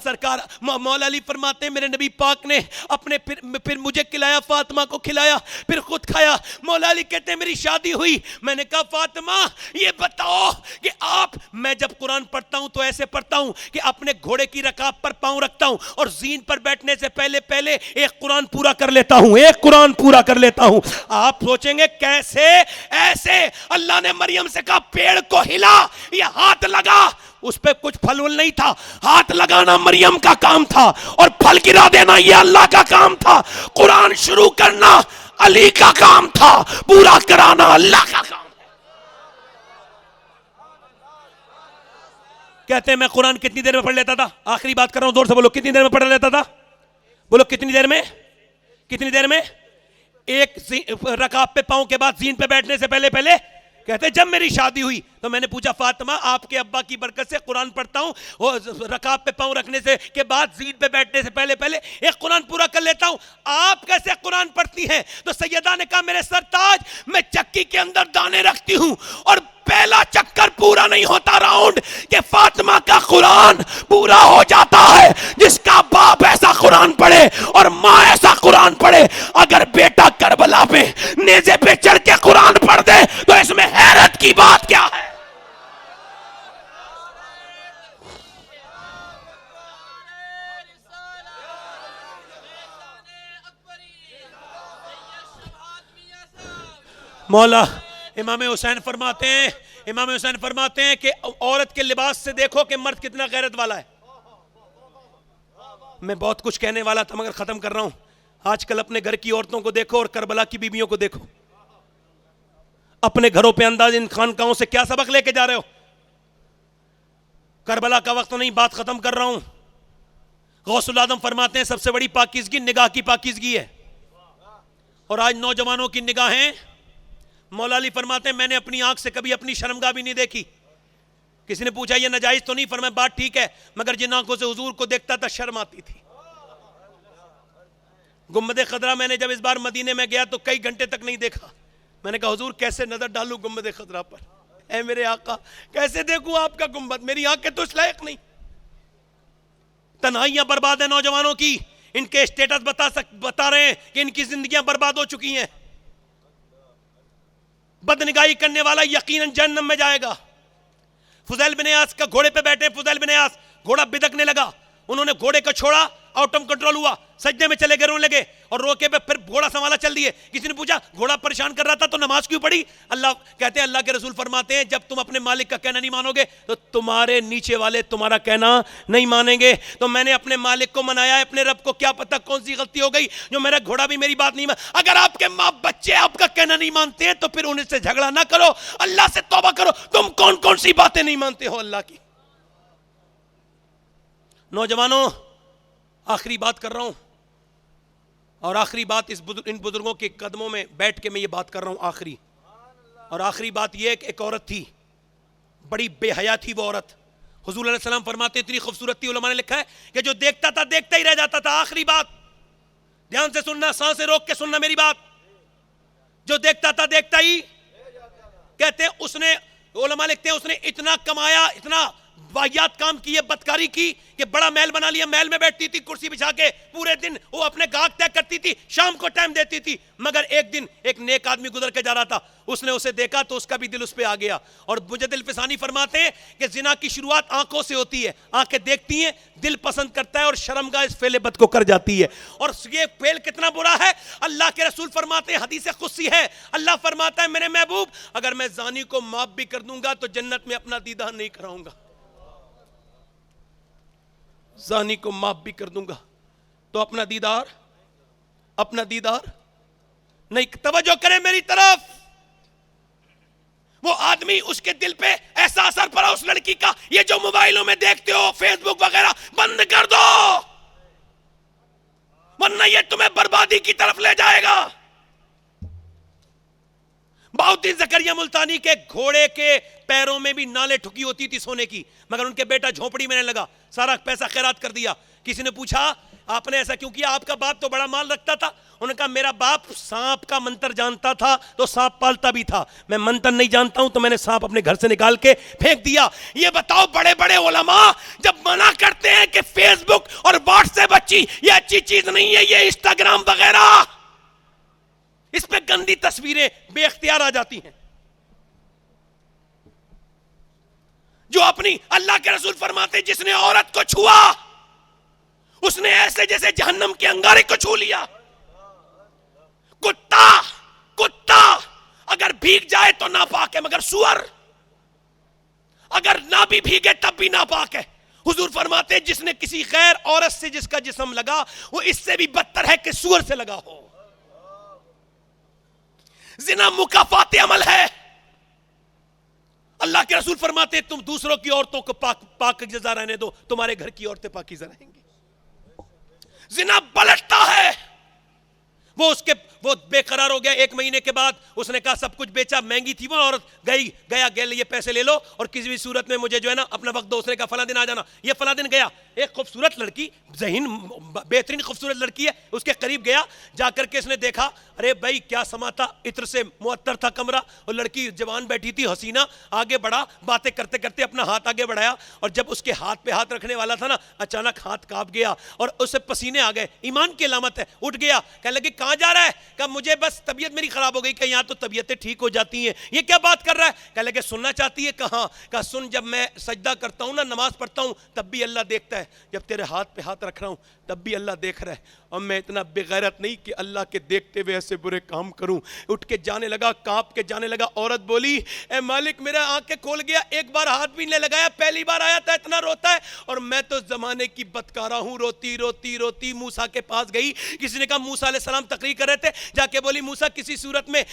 Speaker 3: سرکار مولا علی فرماتے ہیں میرے نبی پاک نے اپنے پھر مجھے کھلایا, فاطمہ کو کھلایا, پھر خود کھایا. مولا علی کہتے ہیں میری شادی ہوئی, میں نے کہا فاطمہ یہ بتاؤ کہ میں جب قرآن پڑھتا ہوں تو ایسے پڑھتا ہوں کہ اپنے گھوڑے کی رکاب پر پاؤں رکھتا ہوں اور زین پر بیٹھنے سے پہلے ایک قرآن پورا کر لیتا ہوں, ایک قرآن پورا کر لیتا ہوں. آپ سوچیں گے کیسے؟ ایسے. اللہ نے مریم سے کہا پیڑ کو ہلا, یہ ہاتھ لگا, اس پہ کچھ پھل ول نہیں تھا, ہاتھ لگانا مریم کا کام تھا اور پھل گرا دینا یہ اللہ کا کام تھا. قرآن شروع کرنا علی کا کام تھا, پورا کرانا اللہ کا کام. کہتے ہیں میں قرآن کتنی دیر میں پڑھ لیتا تھا؟ آخری بات کر رہا ہوں, زور سے بولو, کتنی دیر میں پڑھ لیتا تھا؟ بولو کتنی دیر میں؟ کتنی دیر میں؟ ایک رکعت پہ پاؤں کے بعد زین پہ بیٹھنے سے پہلے. کہتے ہیں جب میری شادی ہوئی تو میں نے پوچھا فاطمہ آپ کے ابا کی برکت سے قرآن پڑھتا ہوں، وہ رکعت پہ پاؤں رکھنے سے کے بعد زین پہ بیٹھنے سے پہلے ایک قرآن پورا کر لیتا ہوں، آپ کیسے قرآن پڑھتی ہیں؟ تو سیدہ نے کہا میرے سرتاج، میں چکی کے اندر دانے رکھتی ہوں اور پہلا چکر پورا نہیں ہوتا راؤنڈ کہ فاطمہ کا قرآن پورا ہو جاتا ہے۔ جس کا باپ ایسا قرآن پڑھے اور ماں ایسا قرآن پڑھے، اگر بیٹا کربلا پہ نیزے پہ چڑھ کے قرآن پڑھ دے تو اس میں حیرت کی بات کیا ہے؟ مولا امام حسین فرماتے ہیں کہ عورت کے لباس سے دیکھو کہ مرد کتنا غیرت والا ہے۔ میں بہت کچھ کہنے والا تھا مگر ختم کر رہا ہوں۔ آج کل اپنے گھر کی عورتوں کو دیکھو اور کربلا کی بیویوں کو دیکھو، اپنے گھروں پہ انداز ان خانقاہوں سے کیا سبق لے کے جا رہے ہو؟ کربلا کا وقت نہیں، بات ختم کر رہا ہوں۔ غوث العظم فرماتے ہیں سب سے بڑی پاکیزگی نگاہ کی پاکیزگی ہے، اور آج نوجوانوں کی نگاہیں، مولا علی فرماتے ہیں میں نے اپنی آنکھ سے کبھی اپنی شرمگاہ بھی نہیں دیکھی۔ کسی نے پوچھا یہ ناجائز تو نہیں؟ فرمایا بات ٹھیک ہے، مگر جن آنکھوں سے حضور کو دیکھتا تھا شرم آتی تھی۔ گنبد خضرا میں نے جب اس بار مدینے میں گیا تو کئی گھنٹے تک نہیں دیکھا۔ میں نے کہا حضور کیسے نظر ڈالوں گنبد خضرا پر، اے میرے آقا کیسے دیکھوں آپ کا گنبد، میری آنکھیں تو اس لائق نہیں۔ تنہائیاں برباد ہیں نوجوانوں کی، ان کے اسٹیٹس بتا رہے ہیں کہ ان کی زندگیاں برباد ہو چکی ہیں۔ بدنگاہی کرنے والا یقیناً جہنم میں جائے گا۔ فضیل بن عیاض کا گھوڑے پہ بیٹھے، فضیل بن عیاض گھوڑا بدکنے لگا، انہوں نے گھوڑے کو چھوڑا، آؤٹ آف کنٹرول ہوا، سجدے میں چلے گئے، رونے لگے اور روکے پہ پھر گھوڑا سنبھالا چل دیے۔ کسی نے پوچھا گھوڑا پریشان کر رہا تھا تو نماز کیوں پڑھی؟ اللہ کہتے ہیں، اللہ کے رسول فرماتے ہیں جب تم اپنے مالک کا کہنا نہیں مانو گے تو تمہارے نیچے والے تمہارا کہنا نہیں مانیں گے۔ تو میں نے اپنے مالک کو منایا ہے، اپنے رب کو کیا پتہ کون سی غلطی ہو گئی جو میرا گھوڑا بھی میری بات نہیں مان۔ اگر آپ کے ماں بچے آپ کا کہنا نہیں مانتے ہیں تو پھر ان سے جھگڑا نہ کرو، اللہ سے توبہ کرو، تم کون کون سی باتیں نہیں مانتے ہو اللہ کی۔ نوجوانوں آخری بات کر رہا ہوں، اور آخری بات ان بزرگوں کے قدموں میں بیٹھ کے میں یہ بات کر رہا ہوں آخری، اور آخری بات یہ ہے کہ ایک عورت تھی، بڑی بے حیا تھی وہ عورت۔ حضور علیہ السلام فرماتے ہیں اتنی خوبصورت تھی، علماء نے لکھا ہے کہ جو دیکھتا تھا دیکھتا ہی رہ جاتا تھا۔ آخری بات دھیان سے سننا، سانسیں روک کے سننا میری بات، جو دیکھتا تھا دیکھتا ہی، کہتے ہیں اس نے، علماء لکھتے ہیں اس نے اتنا کمایا، اتنا واہیات کام کیے، بدکاری کی کہ بڑا محل بنا لیا، محل میں بیٹھتی تھی کرسی بچھا کے، پورے دن وہ اپنے گاہک طے کرتی تھی، شام کو ٹائم دیتی تھی۔ مگر ایک دن ایک نیک آدمی گزر کے جا رہا تھا، اس نے اسے دیکھا تو اس کا بھی دل اس پہ آ گیا۔ اور مجد الفسانی فرماتے ہیں کہ زنا کی شروعات آنکھوں سے ہوتی ہے، آنکھیں دیکھتی ہیں، دل پسند کرتا ہے اور شرمگاہ اس فعل بد کو کر جاتی ہے۔ اور یہ فعل کتنا برا ہے، اللہ کے رسول فرماتے ہیں، حدیث قدسی ہے، اللہ فرماتا ہے میرے محبوب اگر میں زانی کو معاف بھی کر دوں گا تو جنت میں اپنا دیدار نہیں کراؤں گا، زانی کو معاف بھی کر دوں گا تو اپنا دیدار نہیں۔ توجہ کریں میری طرف، وہ آدمی اس کے دل پہ ایسا اثر پڑا اس لڑکی کا، یہ جو موبائلوں میں دیکھتے ہو فیس بک وغیرہ بند کر دو، ورنہ یہ تمہیں بربادی کی طرف لے جائے گا۔ بہاؤالدین زکریا ملتانی کے گھوڑے کے پیروں میں بھی نالے ٹھکی ہوتی تھی سونے کی، مگر ان کے بیٹا جھونپڑی میں لگا، سارا پیسہ خیرات کر دیا۔ کسی نے پوچھا آپ نے ایسا کیوں کیا؟ آپ کا باپ تو بڑا مال رکھتا تھا۔ انہوں نے کہا میرا باپ سانپ کا منتر جانتا تھا تو سانپ پالتا بھی تھا، میں منتر نہیں جانتا ہوں تو میں نے سانپ اپنے گھر سے نکال کے پھینک دیا۔ یہ بتاؤ بڑے بڑے علماء جب منع کرتے ہیں کہ فیس بک اور واٹس ایپ یہ اچھی چیز نہیں ہے، یہ انسٹاگرام وغیرہ، اس پہ گندی تصویریں بے اختیار آ جاتی ہیں، جو اپنی، اللہ کے رسول فرماتے جس نے عورت کو چھوا اس نے ایسے جیسے جہنم کے انگارے کو چھو لیا۔ کتا اگر بھیگ جائے تو ناپاک ہے، مگر سور اگر نہ بھی بھیگے تب بھی ناپاک ہے۔ حضور فرماتے ہیں جس نے کسی غیر عورت سے جس کا جسم لگا وہ اس سے بھی بدتر ہے کہ سور سے لگا ہو۔ زنا مکافات عمل ہے۔ اللہ کے رسول فرماتے ہیں تم دوسروں کی عورتوں کو پاکیزہ رہنے دو، تمہارے گھر کی عورتیں پاکیزہ رہیں گی۔ زنا پلٹتا ہے، وہ بے قرار ہو گیا. 1 مہینے کے بعد اس نے کہا سب کچھ بیچا, مہنگی تھی وہ عورت, گیا یہ پیسے لے لو اور کسی بھی صورت میں مجھے جو ہے نا اپنا وقت دو. اس نے کہا فلاں دن آ جانا. یہ فلاں دن گیا. ایک خوبصورت لڑکی, ذہین بہترین خوبصورت لڑکی ہے, اس کے قریب گیا. جا کر کے اس نے دیکھا, ارے بھائی کیا سما تھا, عطر سے معطر تھا کمرہ, اور لڑکی جوان بیٹھی تھی حسینہ. آگے بڑھا, باتیں کرتے کرتے اپنا ہاتھ آگے بڑھایا, اور جب اس کے ہاتھ پہ ہاتھ رکھنے والا تھا نا, اچانک ہاتھ کانپ گیا اور اسے پسینے آ گئے. ایمان کی علامت ہے. اٹھ گیا, کہنے لگی کہاں جا رہا ہے؟ کہا مجھے بس طبیعت میری خراب ہو گئی. کہ یہاں تو طبیعتیں ٹھیک ہو جاتی ہیں, یہ کیا بات کر رہا ہے؟ کہنے لگے سننا چاہتی ہے؟ کہاں. کہا سن, جب میں سجدہ کرتا ہوں نا, نماز پڑھتا ہوں, تب بھی اللہ دیکھتا ہے. جب تیرے ہاتھ پہ ہاتھ رکھ رہا ہوں تب بھی اللہ دیکھ رہا ہے. اور میں اتنا بے غیرت نہیں کہ اللہ کے دیکھتے ہوئے ایسے برے کام کروں. اٹھ کے جانے لگا, کانپ کے جانے لگا. عورت بولی اے مالک میرا آنکھیں کھول گیا, ایک بار ہاتھ بھی نہیں لگایا, پہلی بار آیا تھا اتنا روتا ہے, اور میں تو زمانے کی بدکارہ ہوں. روتی روتی روتی موسیٰ کے پاس گئی. کسی نے کہا موسیٰ علیہ السلام تقریر کر رہے تھے, جا کے بولی موسیٰ کسی صورت میں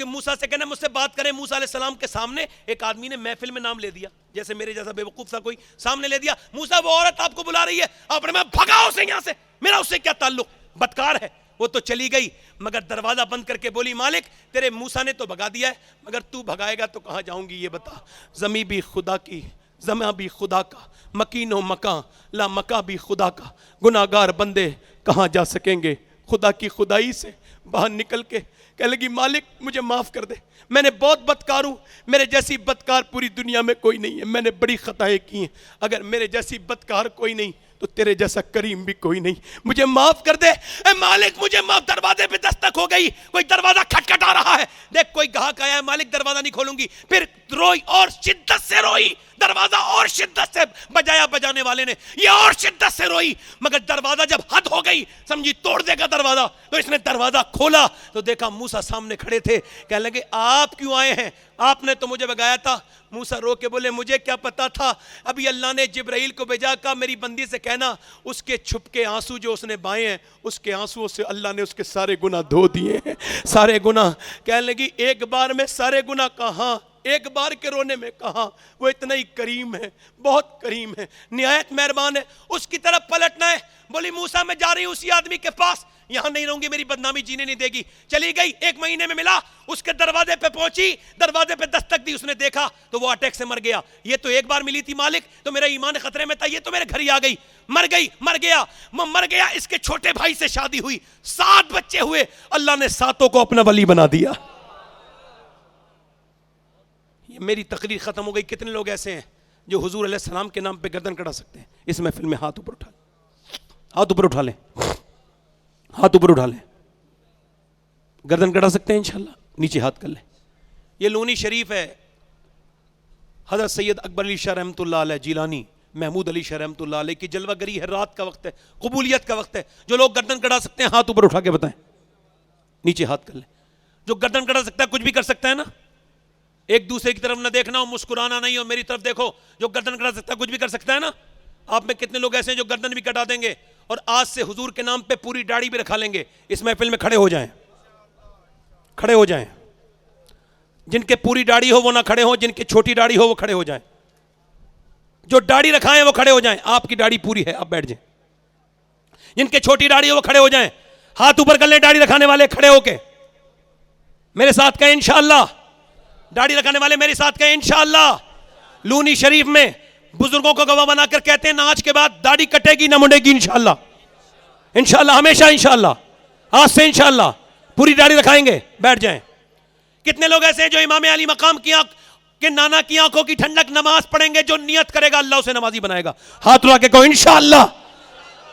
Speaker 3: موسیٰ سے کہنا مجھ سے بات کریں. موسیٰ علیہ السلام کے سامنے ایک آدمی نے محفل میں نام لے دیا, جیسے میرے جیسا بے وقوف تھا کوئی, سامنے لے دیا. موسیٰ وہ عورت آپ کو بلا رہی ہے. آپ نے, میں بھگاؤ اسے یہاں سے, میرا اس سے کیا تعلق, بدکار ہے. وہ تو چلی گئی, مگر دروازہ بند کر کے بولی مالک تیرے موسیٰ نے تو بھگا دیا ہے, مگر تو بھگائے گا تو کہاں جاؤں گی یہ بتا. زمیں بھی خدا کی, زماں بھی خدا کا, مکین و مکان لا مکان بھی خدا کا. گناہگار بندے کہاں جا سکیں گے خدا کی خدائی سے باہر نکل کے. کہنے لگی مالک مجھے معاف کر دے, میں نے بہت بدکار ہوں, میرے جیسی بدکار پوری دنیا میں کوئی نہیں ہے, میں نے بڑی خطائیں کی ہیں, اگر میرے جیسی بدکار کوئی نہیں تو تیرے جیسا کریم بھی کوئی نہیں, مجھے معاف کر دے. اے مالک مجھے معاف. دروازے پہ دستک ہو گئی, کوئی دروازہ کھٹکھٹا رہا ہے, دیکھ کوئی گاہک آیا ہے, مالک دروازہ نہیں کھولوں گی. پھر روئی اور شدت سے روئی, دروازہ اور شدت سے بجایا بجانے والے نے, یہ اور شدت سے روئی, مگر دروازہ جب حد ہو گئی سمجھی توڑ دے گا دروازہ, تو اس نے دروازہ کھولا تو دیکھا موسیٰ سامنے کھڑے تھے. کہنے لگے آپ کیوں آئے ہیں؟ آپ نے تو مجھے بگایا تھا. موسیٰ رو کے بولے مجھے کیا پتا تھا, ابھی اللہ نے جبرائیل کو بھیجا, کہا میری بندی سے کہنا اس کے چھپ کے آنسو جو اس نے بائے ہیں, اس کے آنسوؤں سے اللہ نے اس کے سارے گناہ دھو دیے ہیں, سارے گناہ. کہنے لگی ایک بار میں سارے گناہ کہاں, ایک بار کے رونے میں کہاں, وہ اتنا ہی کریم ہے, بہت کریم ہے, نہایت مہربان ہے, اس کی طرف پلٹنا ہے. بولی موسیٰ میں جا رہی ہوں اسی آدمی کے پاس, یہاں نہیں رہوں گی, میری بدنامی جینے نہیں دے گی. چلی گئی, 1 مہینے میں ملا, اس کے دروازے پہ پہنچی, دروازے پہ دستک دی, اس نے دیکھا تو وہ اٹیک سے مر گیا. یہ تو ایک بار ملی تھی مالک تو میرا ایمان خطرے میں تھا, یہ تو میرے گھر ہی آ گئی, مر گئی, مر گیا. اس کے چھوٹے بھائی سے شادی ہوئی, 7 بچے ہوئے, اللہ نے 7 کو اپنا ولی بنا دیا. یہ میری تقریر ختم ہو گئی. کتنے لوگ ایسے ہیں جو حضور علیہ السلام کے نام پہ گردن کڑا سکتے ہیں؟ اس محفل میں ہاتھ اوپر اٹھا لیں, ہاتھ اوپر اٹھا لیں, ہاتھ اوپر اٹھا لیں. گردن کڑا سکتے ہیں انشاءاللہ؟ نیچے ہاتھ کر لیں. یہ لونی شریف ہے, حضرت سید اکبر علی شاہ رحمۃ اللہ علیہ جیلانی, محمود علی شاہ رحمۃ اللہ علیہ کی جلوہ گری ہے. رات کا وقت ہے, قبولیت کا وقت ہے. جو لوگ گردن کڑا سکتے ہیں ہاتھ اوپر اٹھا کے بتائیں. نیچے ہاتھ کر لیں. جو گردن کڑا سکتا ہے کچھ بھی کر سکتا ہے نا, ایک دوسرے کی طرف نہ دیکھنا ہو, مسکرانا نہیں ہو, میری طرف دیکھو. جو گردن کڑا سکتا ہے کچھ بھی کر سکتا ہے نا. آپ میں کتنے لوگ ایسے ہیں جو گردن بھی کٹا دیں گے اور آج سے حضور کے نام پہ پوری داڑھی بھی رکھا لیں گے؟ اس محفل میں کھڑے ہو جائیں, کھڑے ہو جائیں. جن کے پوری داڑھی ہو وہ نہ کھڑے ہوں, جن کی چھوٹی داڑھی ہو وہ کھڑے ہو جائیں. جو داڑھی رکھائیں وہ کھڑے ہو جائیں. آپ کی داڑھی پوری ہے, آپ بیٹھ جائیں. جن کے چھوٹی داڑھی ہو وہ کھڑے ہو جائیں. ہاتھ اوپر کر لیں داڑھی رکھانے والے, کھڑے ہو کے میرے ساتھ کہیں انشاءاللہ. داڑھی رکھانے والے میرے ساتھ کہیں انشاءاللہ. لونی شریف میں بزرگوں کو گواہ بنا کر کہتے ہیں نہ آج کے بعد داڑھی کٹے گی نہ مڑے گی انشاءاللہ. انشاءاللہ ہمیشہ انشاءاللہ, آج سے انشاءاللہ پوری داڑھی رکھائیں گے. بیٹھ جائیں. کتنے لوگ ایسے ہیں جو امام علی مقام کی آنکھ کہ نانا کی آنکھوں کی ٹھنڈک نماز پڑھیں گے, جو نیت کرے گا اللہ اسے نمازی بنائے گا. ہاتھ اٹھا کے کہو انشاءاللہ.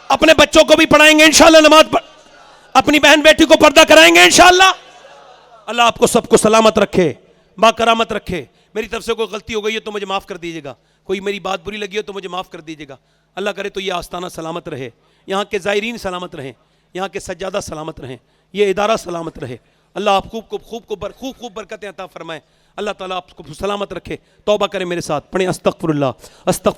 Speaker 3: اپنے بچوں کو بھی پڑھائیں گے انشاءاللہ نماز, اپنی بہن بیٹی کو پردہ کرائیں گے انشاءاللہ. اللہ آپ کو سب کو سلامت رکھے, با کرامت رکھے. میری طرف سے کوئی غلطی ہو گئی ہے تو مجھے معاف کر دیجیے گا, کوئی میری بات بری لگی ہو تو مجھے معاف کر دیجیے گا. اللہ کرے تو یہ آستانہ سلامت رہے, یہاں کے زائرین سلامت رہیں, یہاں کے سجادہ سلامت رہیں, یہ ادارہ سلامت رہے. اللہ آپ خوب برکتیں عطا فرمائے. اللہ تعالیٰ آپ کو سلامت رکھے. توبہ کریں میرے ساتھ, پڑھیں استغفر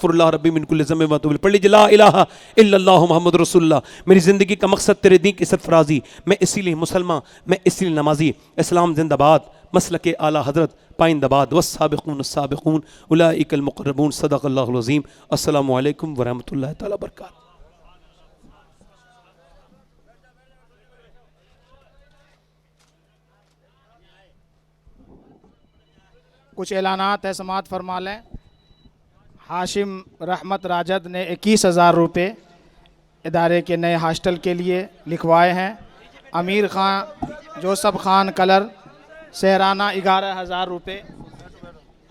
Speaker 3: اللہ ربی من کل ذنب و اتوب الیہ. پڑھ لیجیے لا الہ الا اللہ محمد رسول اللہ. میری زندگی کا مقصد تیرے دین کی سرفرازی, میں اسی لیے مسلمان, میں اسی لیے نمازی. اسلام زندہ باد, مسلک اعلیٰ حضرت پائندہ باد. والسابقون السابقون اولئک المقربون. صدق اللہ العظیم. السلام علیکم ورحمۃ اللہ تعالیٰ وبرکاتہ.
Speaker 4: کچھ اعلانات ہے، سماعت فرما لیں۔ ہاشم رحمت راجد نے 21,000 روپے ادارے کے نئے ہاسٹل کے لیے لکھوائے ہیں۔ امیر خان جوسف خان کلر سہرانہ 11,000 روپے۔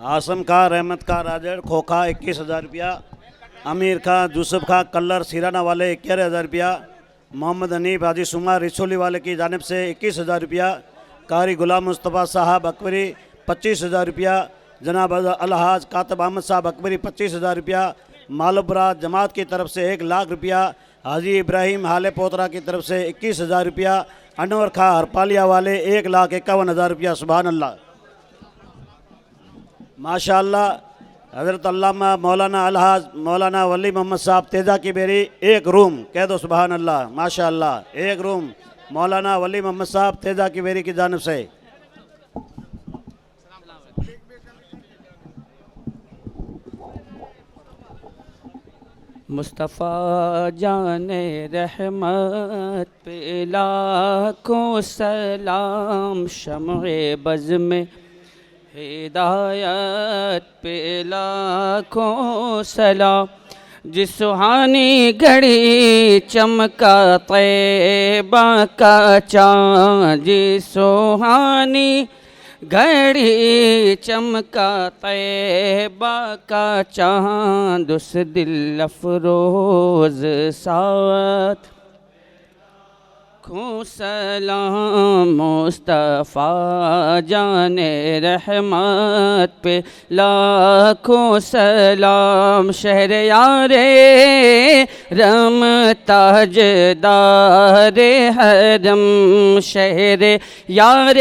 Speaker 5: آسم کا رحمت کا راجر کھوکھا 21,000 روپیہ۔ امیر خان یوسف خان کلر سیرانہ والے 11,000 روپیہ۔ محمد حنیف حاجی سمار رسولی والے کی جانب سے 21,000 روپیہ۔ قاری غلام مصطفیٰ صاحب اکبری 25,000 روپیہ۔ جناب الحاج کاتب احمد صاحب اکبری 25,000 روپیہ۔ مالبرات جماعت کی طرف سے 1,00,000 روپیہ۔ حاجی ابراہیم حال پوترا کی طرف سے 21,000 روپیہ۔ انور خان ہرپالیہ والے 1,51,000 روپیہ۔ سبحان اللہ، ماشاءاللہ۔ حضرت علامہ مولانا الحاج مولانا ولی محمد صاحب تیزا کی بیری 1 روم، کہہ دو سبحان اللہ، ماشاءاللہ 1 روم مولانا ولی محمد صاحب تیزا کی بیری کی جانب سے۔
Speaker 6: مصطفیٰ جان رحمت پہ لاکھوں سلام، شمع بز میں ہدایت پہ لاکھوں سلام، جس سہانی گھڑی چمکا طیبہ کا چاند، جس سہانی گھڑی چمکا طیبہ کا چاند، اس دل افروز ساتھ لاکھوں سلام، مصطفیٰ جان رحمت پہ لاکھوں سلام، شہر یار رم تاج دار حرم، شہر یار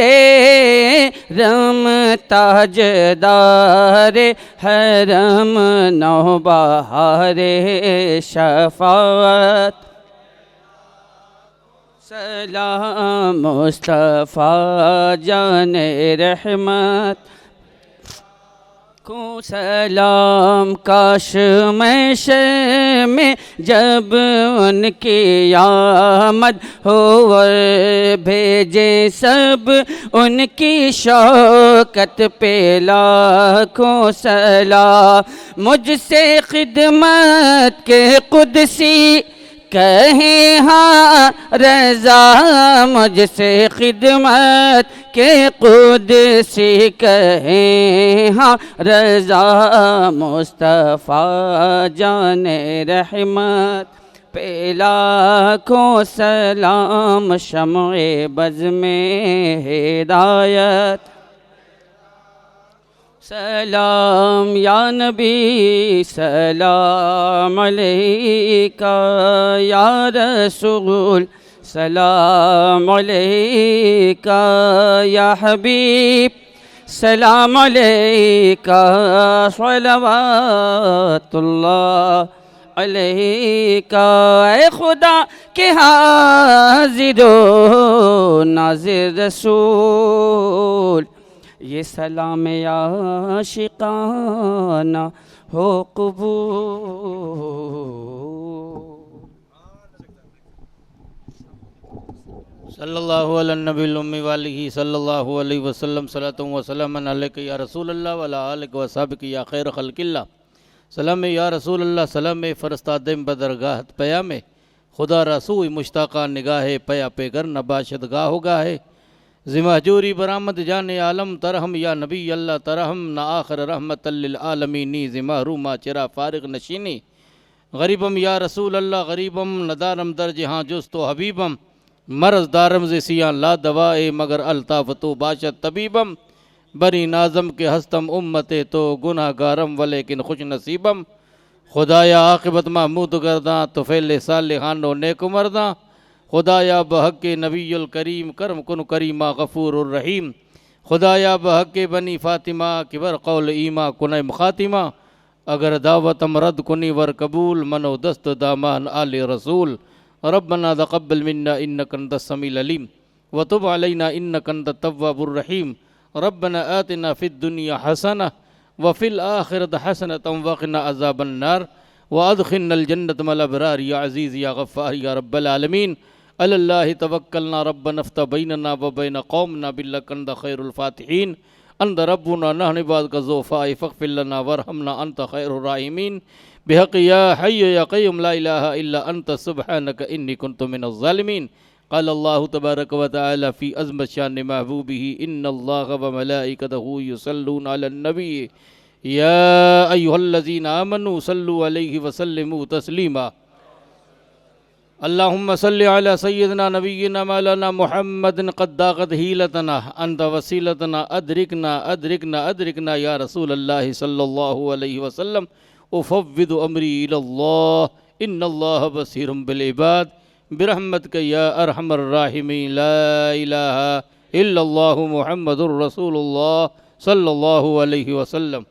Speaker 6: رم تاج دار حرم، نوبہار شفاعت سلام، مصطفیٰ جان رحمت کو سلام، کاش میں شہ میں جب ان کی آمد ہو اور بھیجے سب ان کی شوکت پہ لاکھوں سلام، مجھ سے خدمت کے قدسی کہیں ہاں رضا، مجھ سے خدمت کے قدسی کہیں ہاں رضا، مصطفیٰ جان رحمت پہ لاکھوں سلام، شمع بز میں ہدایت سلام، یا نبی سلام علیکہ، یا رسول سلام علیکہ، یا حبیب سلام علیکہ، صلوات اللہ علیکہ، اے خدا کے حاضر و ناظر رسول، یہ سلام عاشقانہ ہو قبول۔
Speaker 7: صلی اللہ علی النبی الامی والہ صلی اللہ علیہ وسلم، صلاۃ و سلام علیک یا رسول اللہ وعلی آلک و صحبک یا خیر خلق اللہ۔ سلام یا رسول اللہ، سلام فرستادم بدرگاہت پیام، خدا رسول مشتاقہ نگاہ پیا پہ گر نباشد گاہ ہو گاہ، ذمہ جوری برآمد جان عالم ترہم، یا نبی اللہ ترہم، نہ آخر رحمت للعالمینی، ذمہ روما چرا فارغ نشینی، غریبم یا رسول اللہ غریبم، ندارم در جہاں جست و حبیبم، مرض دارم زیسیاں لا دوائے مگر الطافتو باشد طبیبم، بری نازم کے ہستم امت تو گناہ گارم ولیکن خوش نصیبم، خدایا عاقبت محمود گرداں تو فعل صالحان و نیک مرداں، خدایا بحق نبی الکریم کرم کن کریمہ غفور الرحیم، خدایا بحق بنی فاطمہ کبر قول ایمہ کنم خاتمہ، اگر دعوتم رد کنی ور قبول، منو دست دامان آل رسول، ربنا تقبل منا انک انت السمیع العلیم وتب علینا انک انت التواب الرحیم، ربنا آتنا فی الدنیا حسنہ وفی الآخرۃ حسنۃ وقنا عذاب النار وادخلنا الجنۃ مع الابرار یا عزیز یا غفار یا رب العالمین، علی اللہ توکلنا ربنا افتح بیننا وبین قومنا باللہ انت خیر الفاتحین، انت ربنا نحن عبادك الضعفاء فاغفر لنا وارحمنا انت خير الراحمين بحق يا حي يا قيوم لا اله الا انت سبحانك اني كنت من الظالمين. قال الله تبارك وتعالى في عظمت شان محبوبه ان الله وملائكته يصلون على النبي يا ايها الذين امنوا صلوا عليه وسلموا تسليما. اللهم صل على سيدنا نبينا مولانا محمد قد ضاقت حيلتنا انت وسيلتنا ادركنا يا رسول الله صلى الله عليه وسلم. افوض امري الى الله ان الله بصير بالعباد برحمتك يا ارحم الراحمين. لا اله الا الله محمد رسول الله صلى الله عليه وسلم.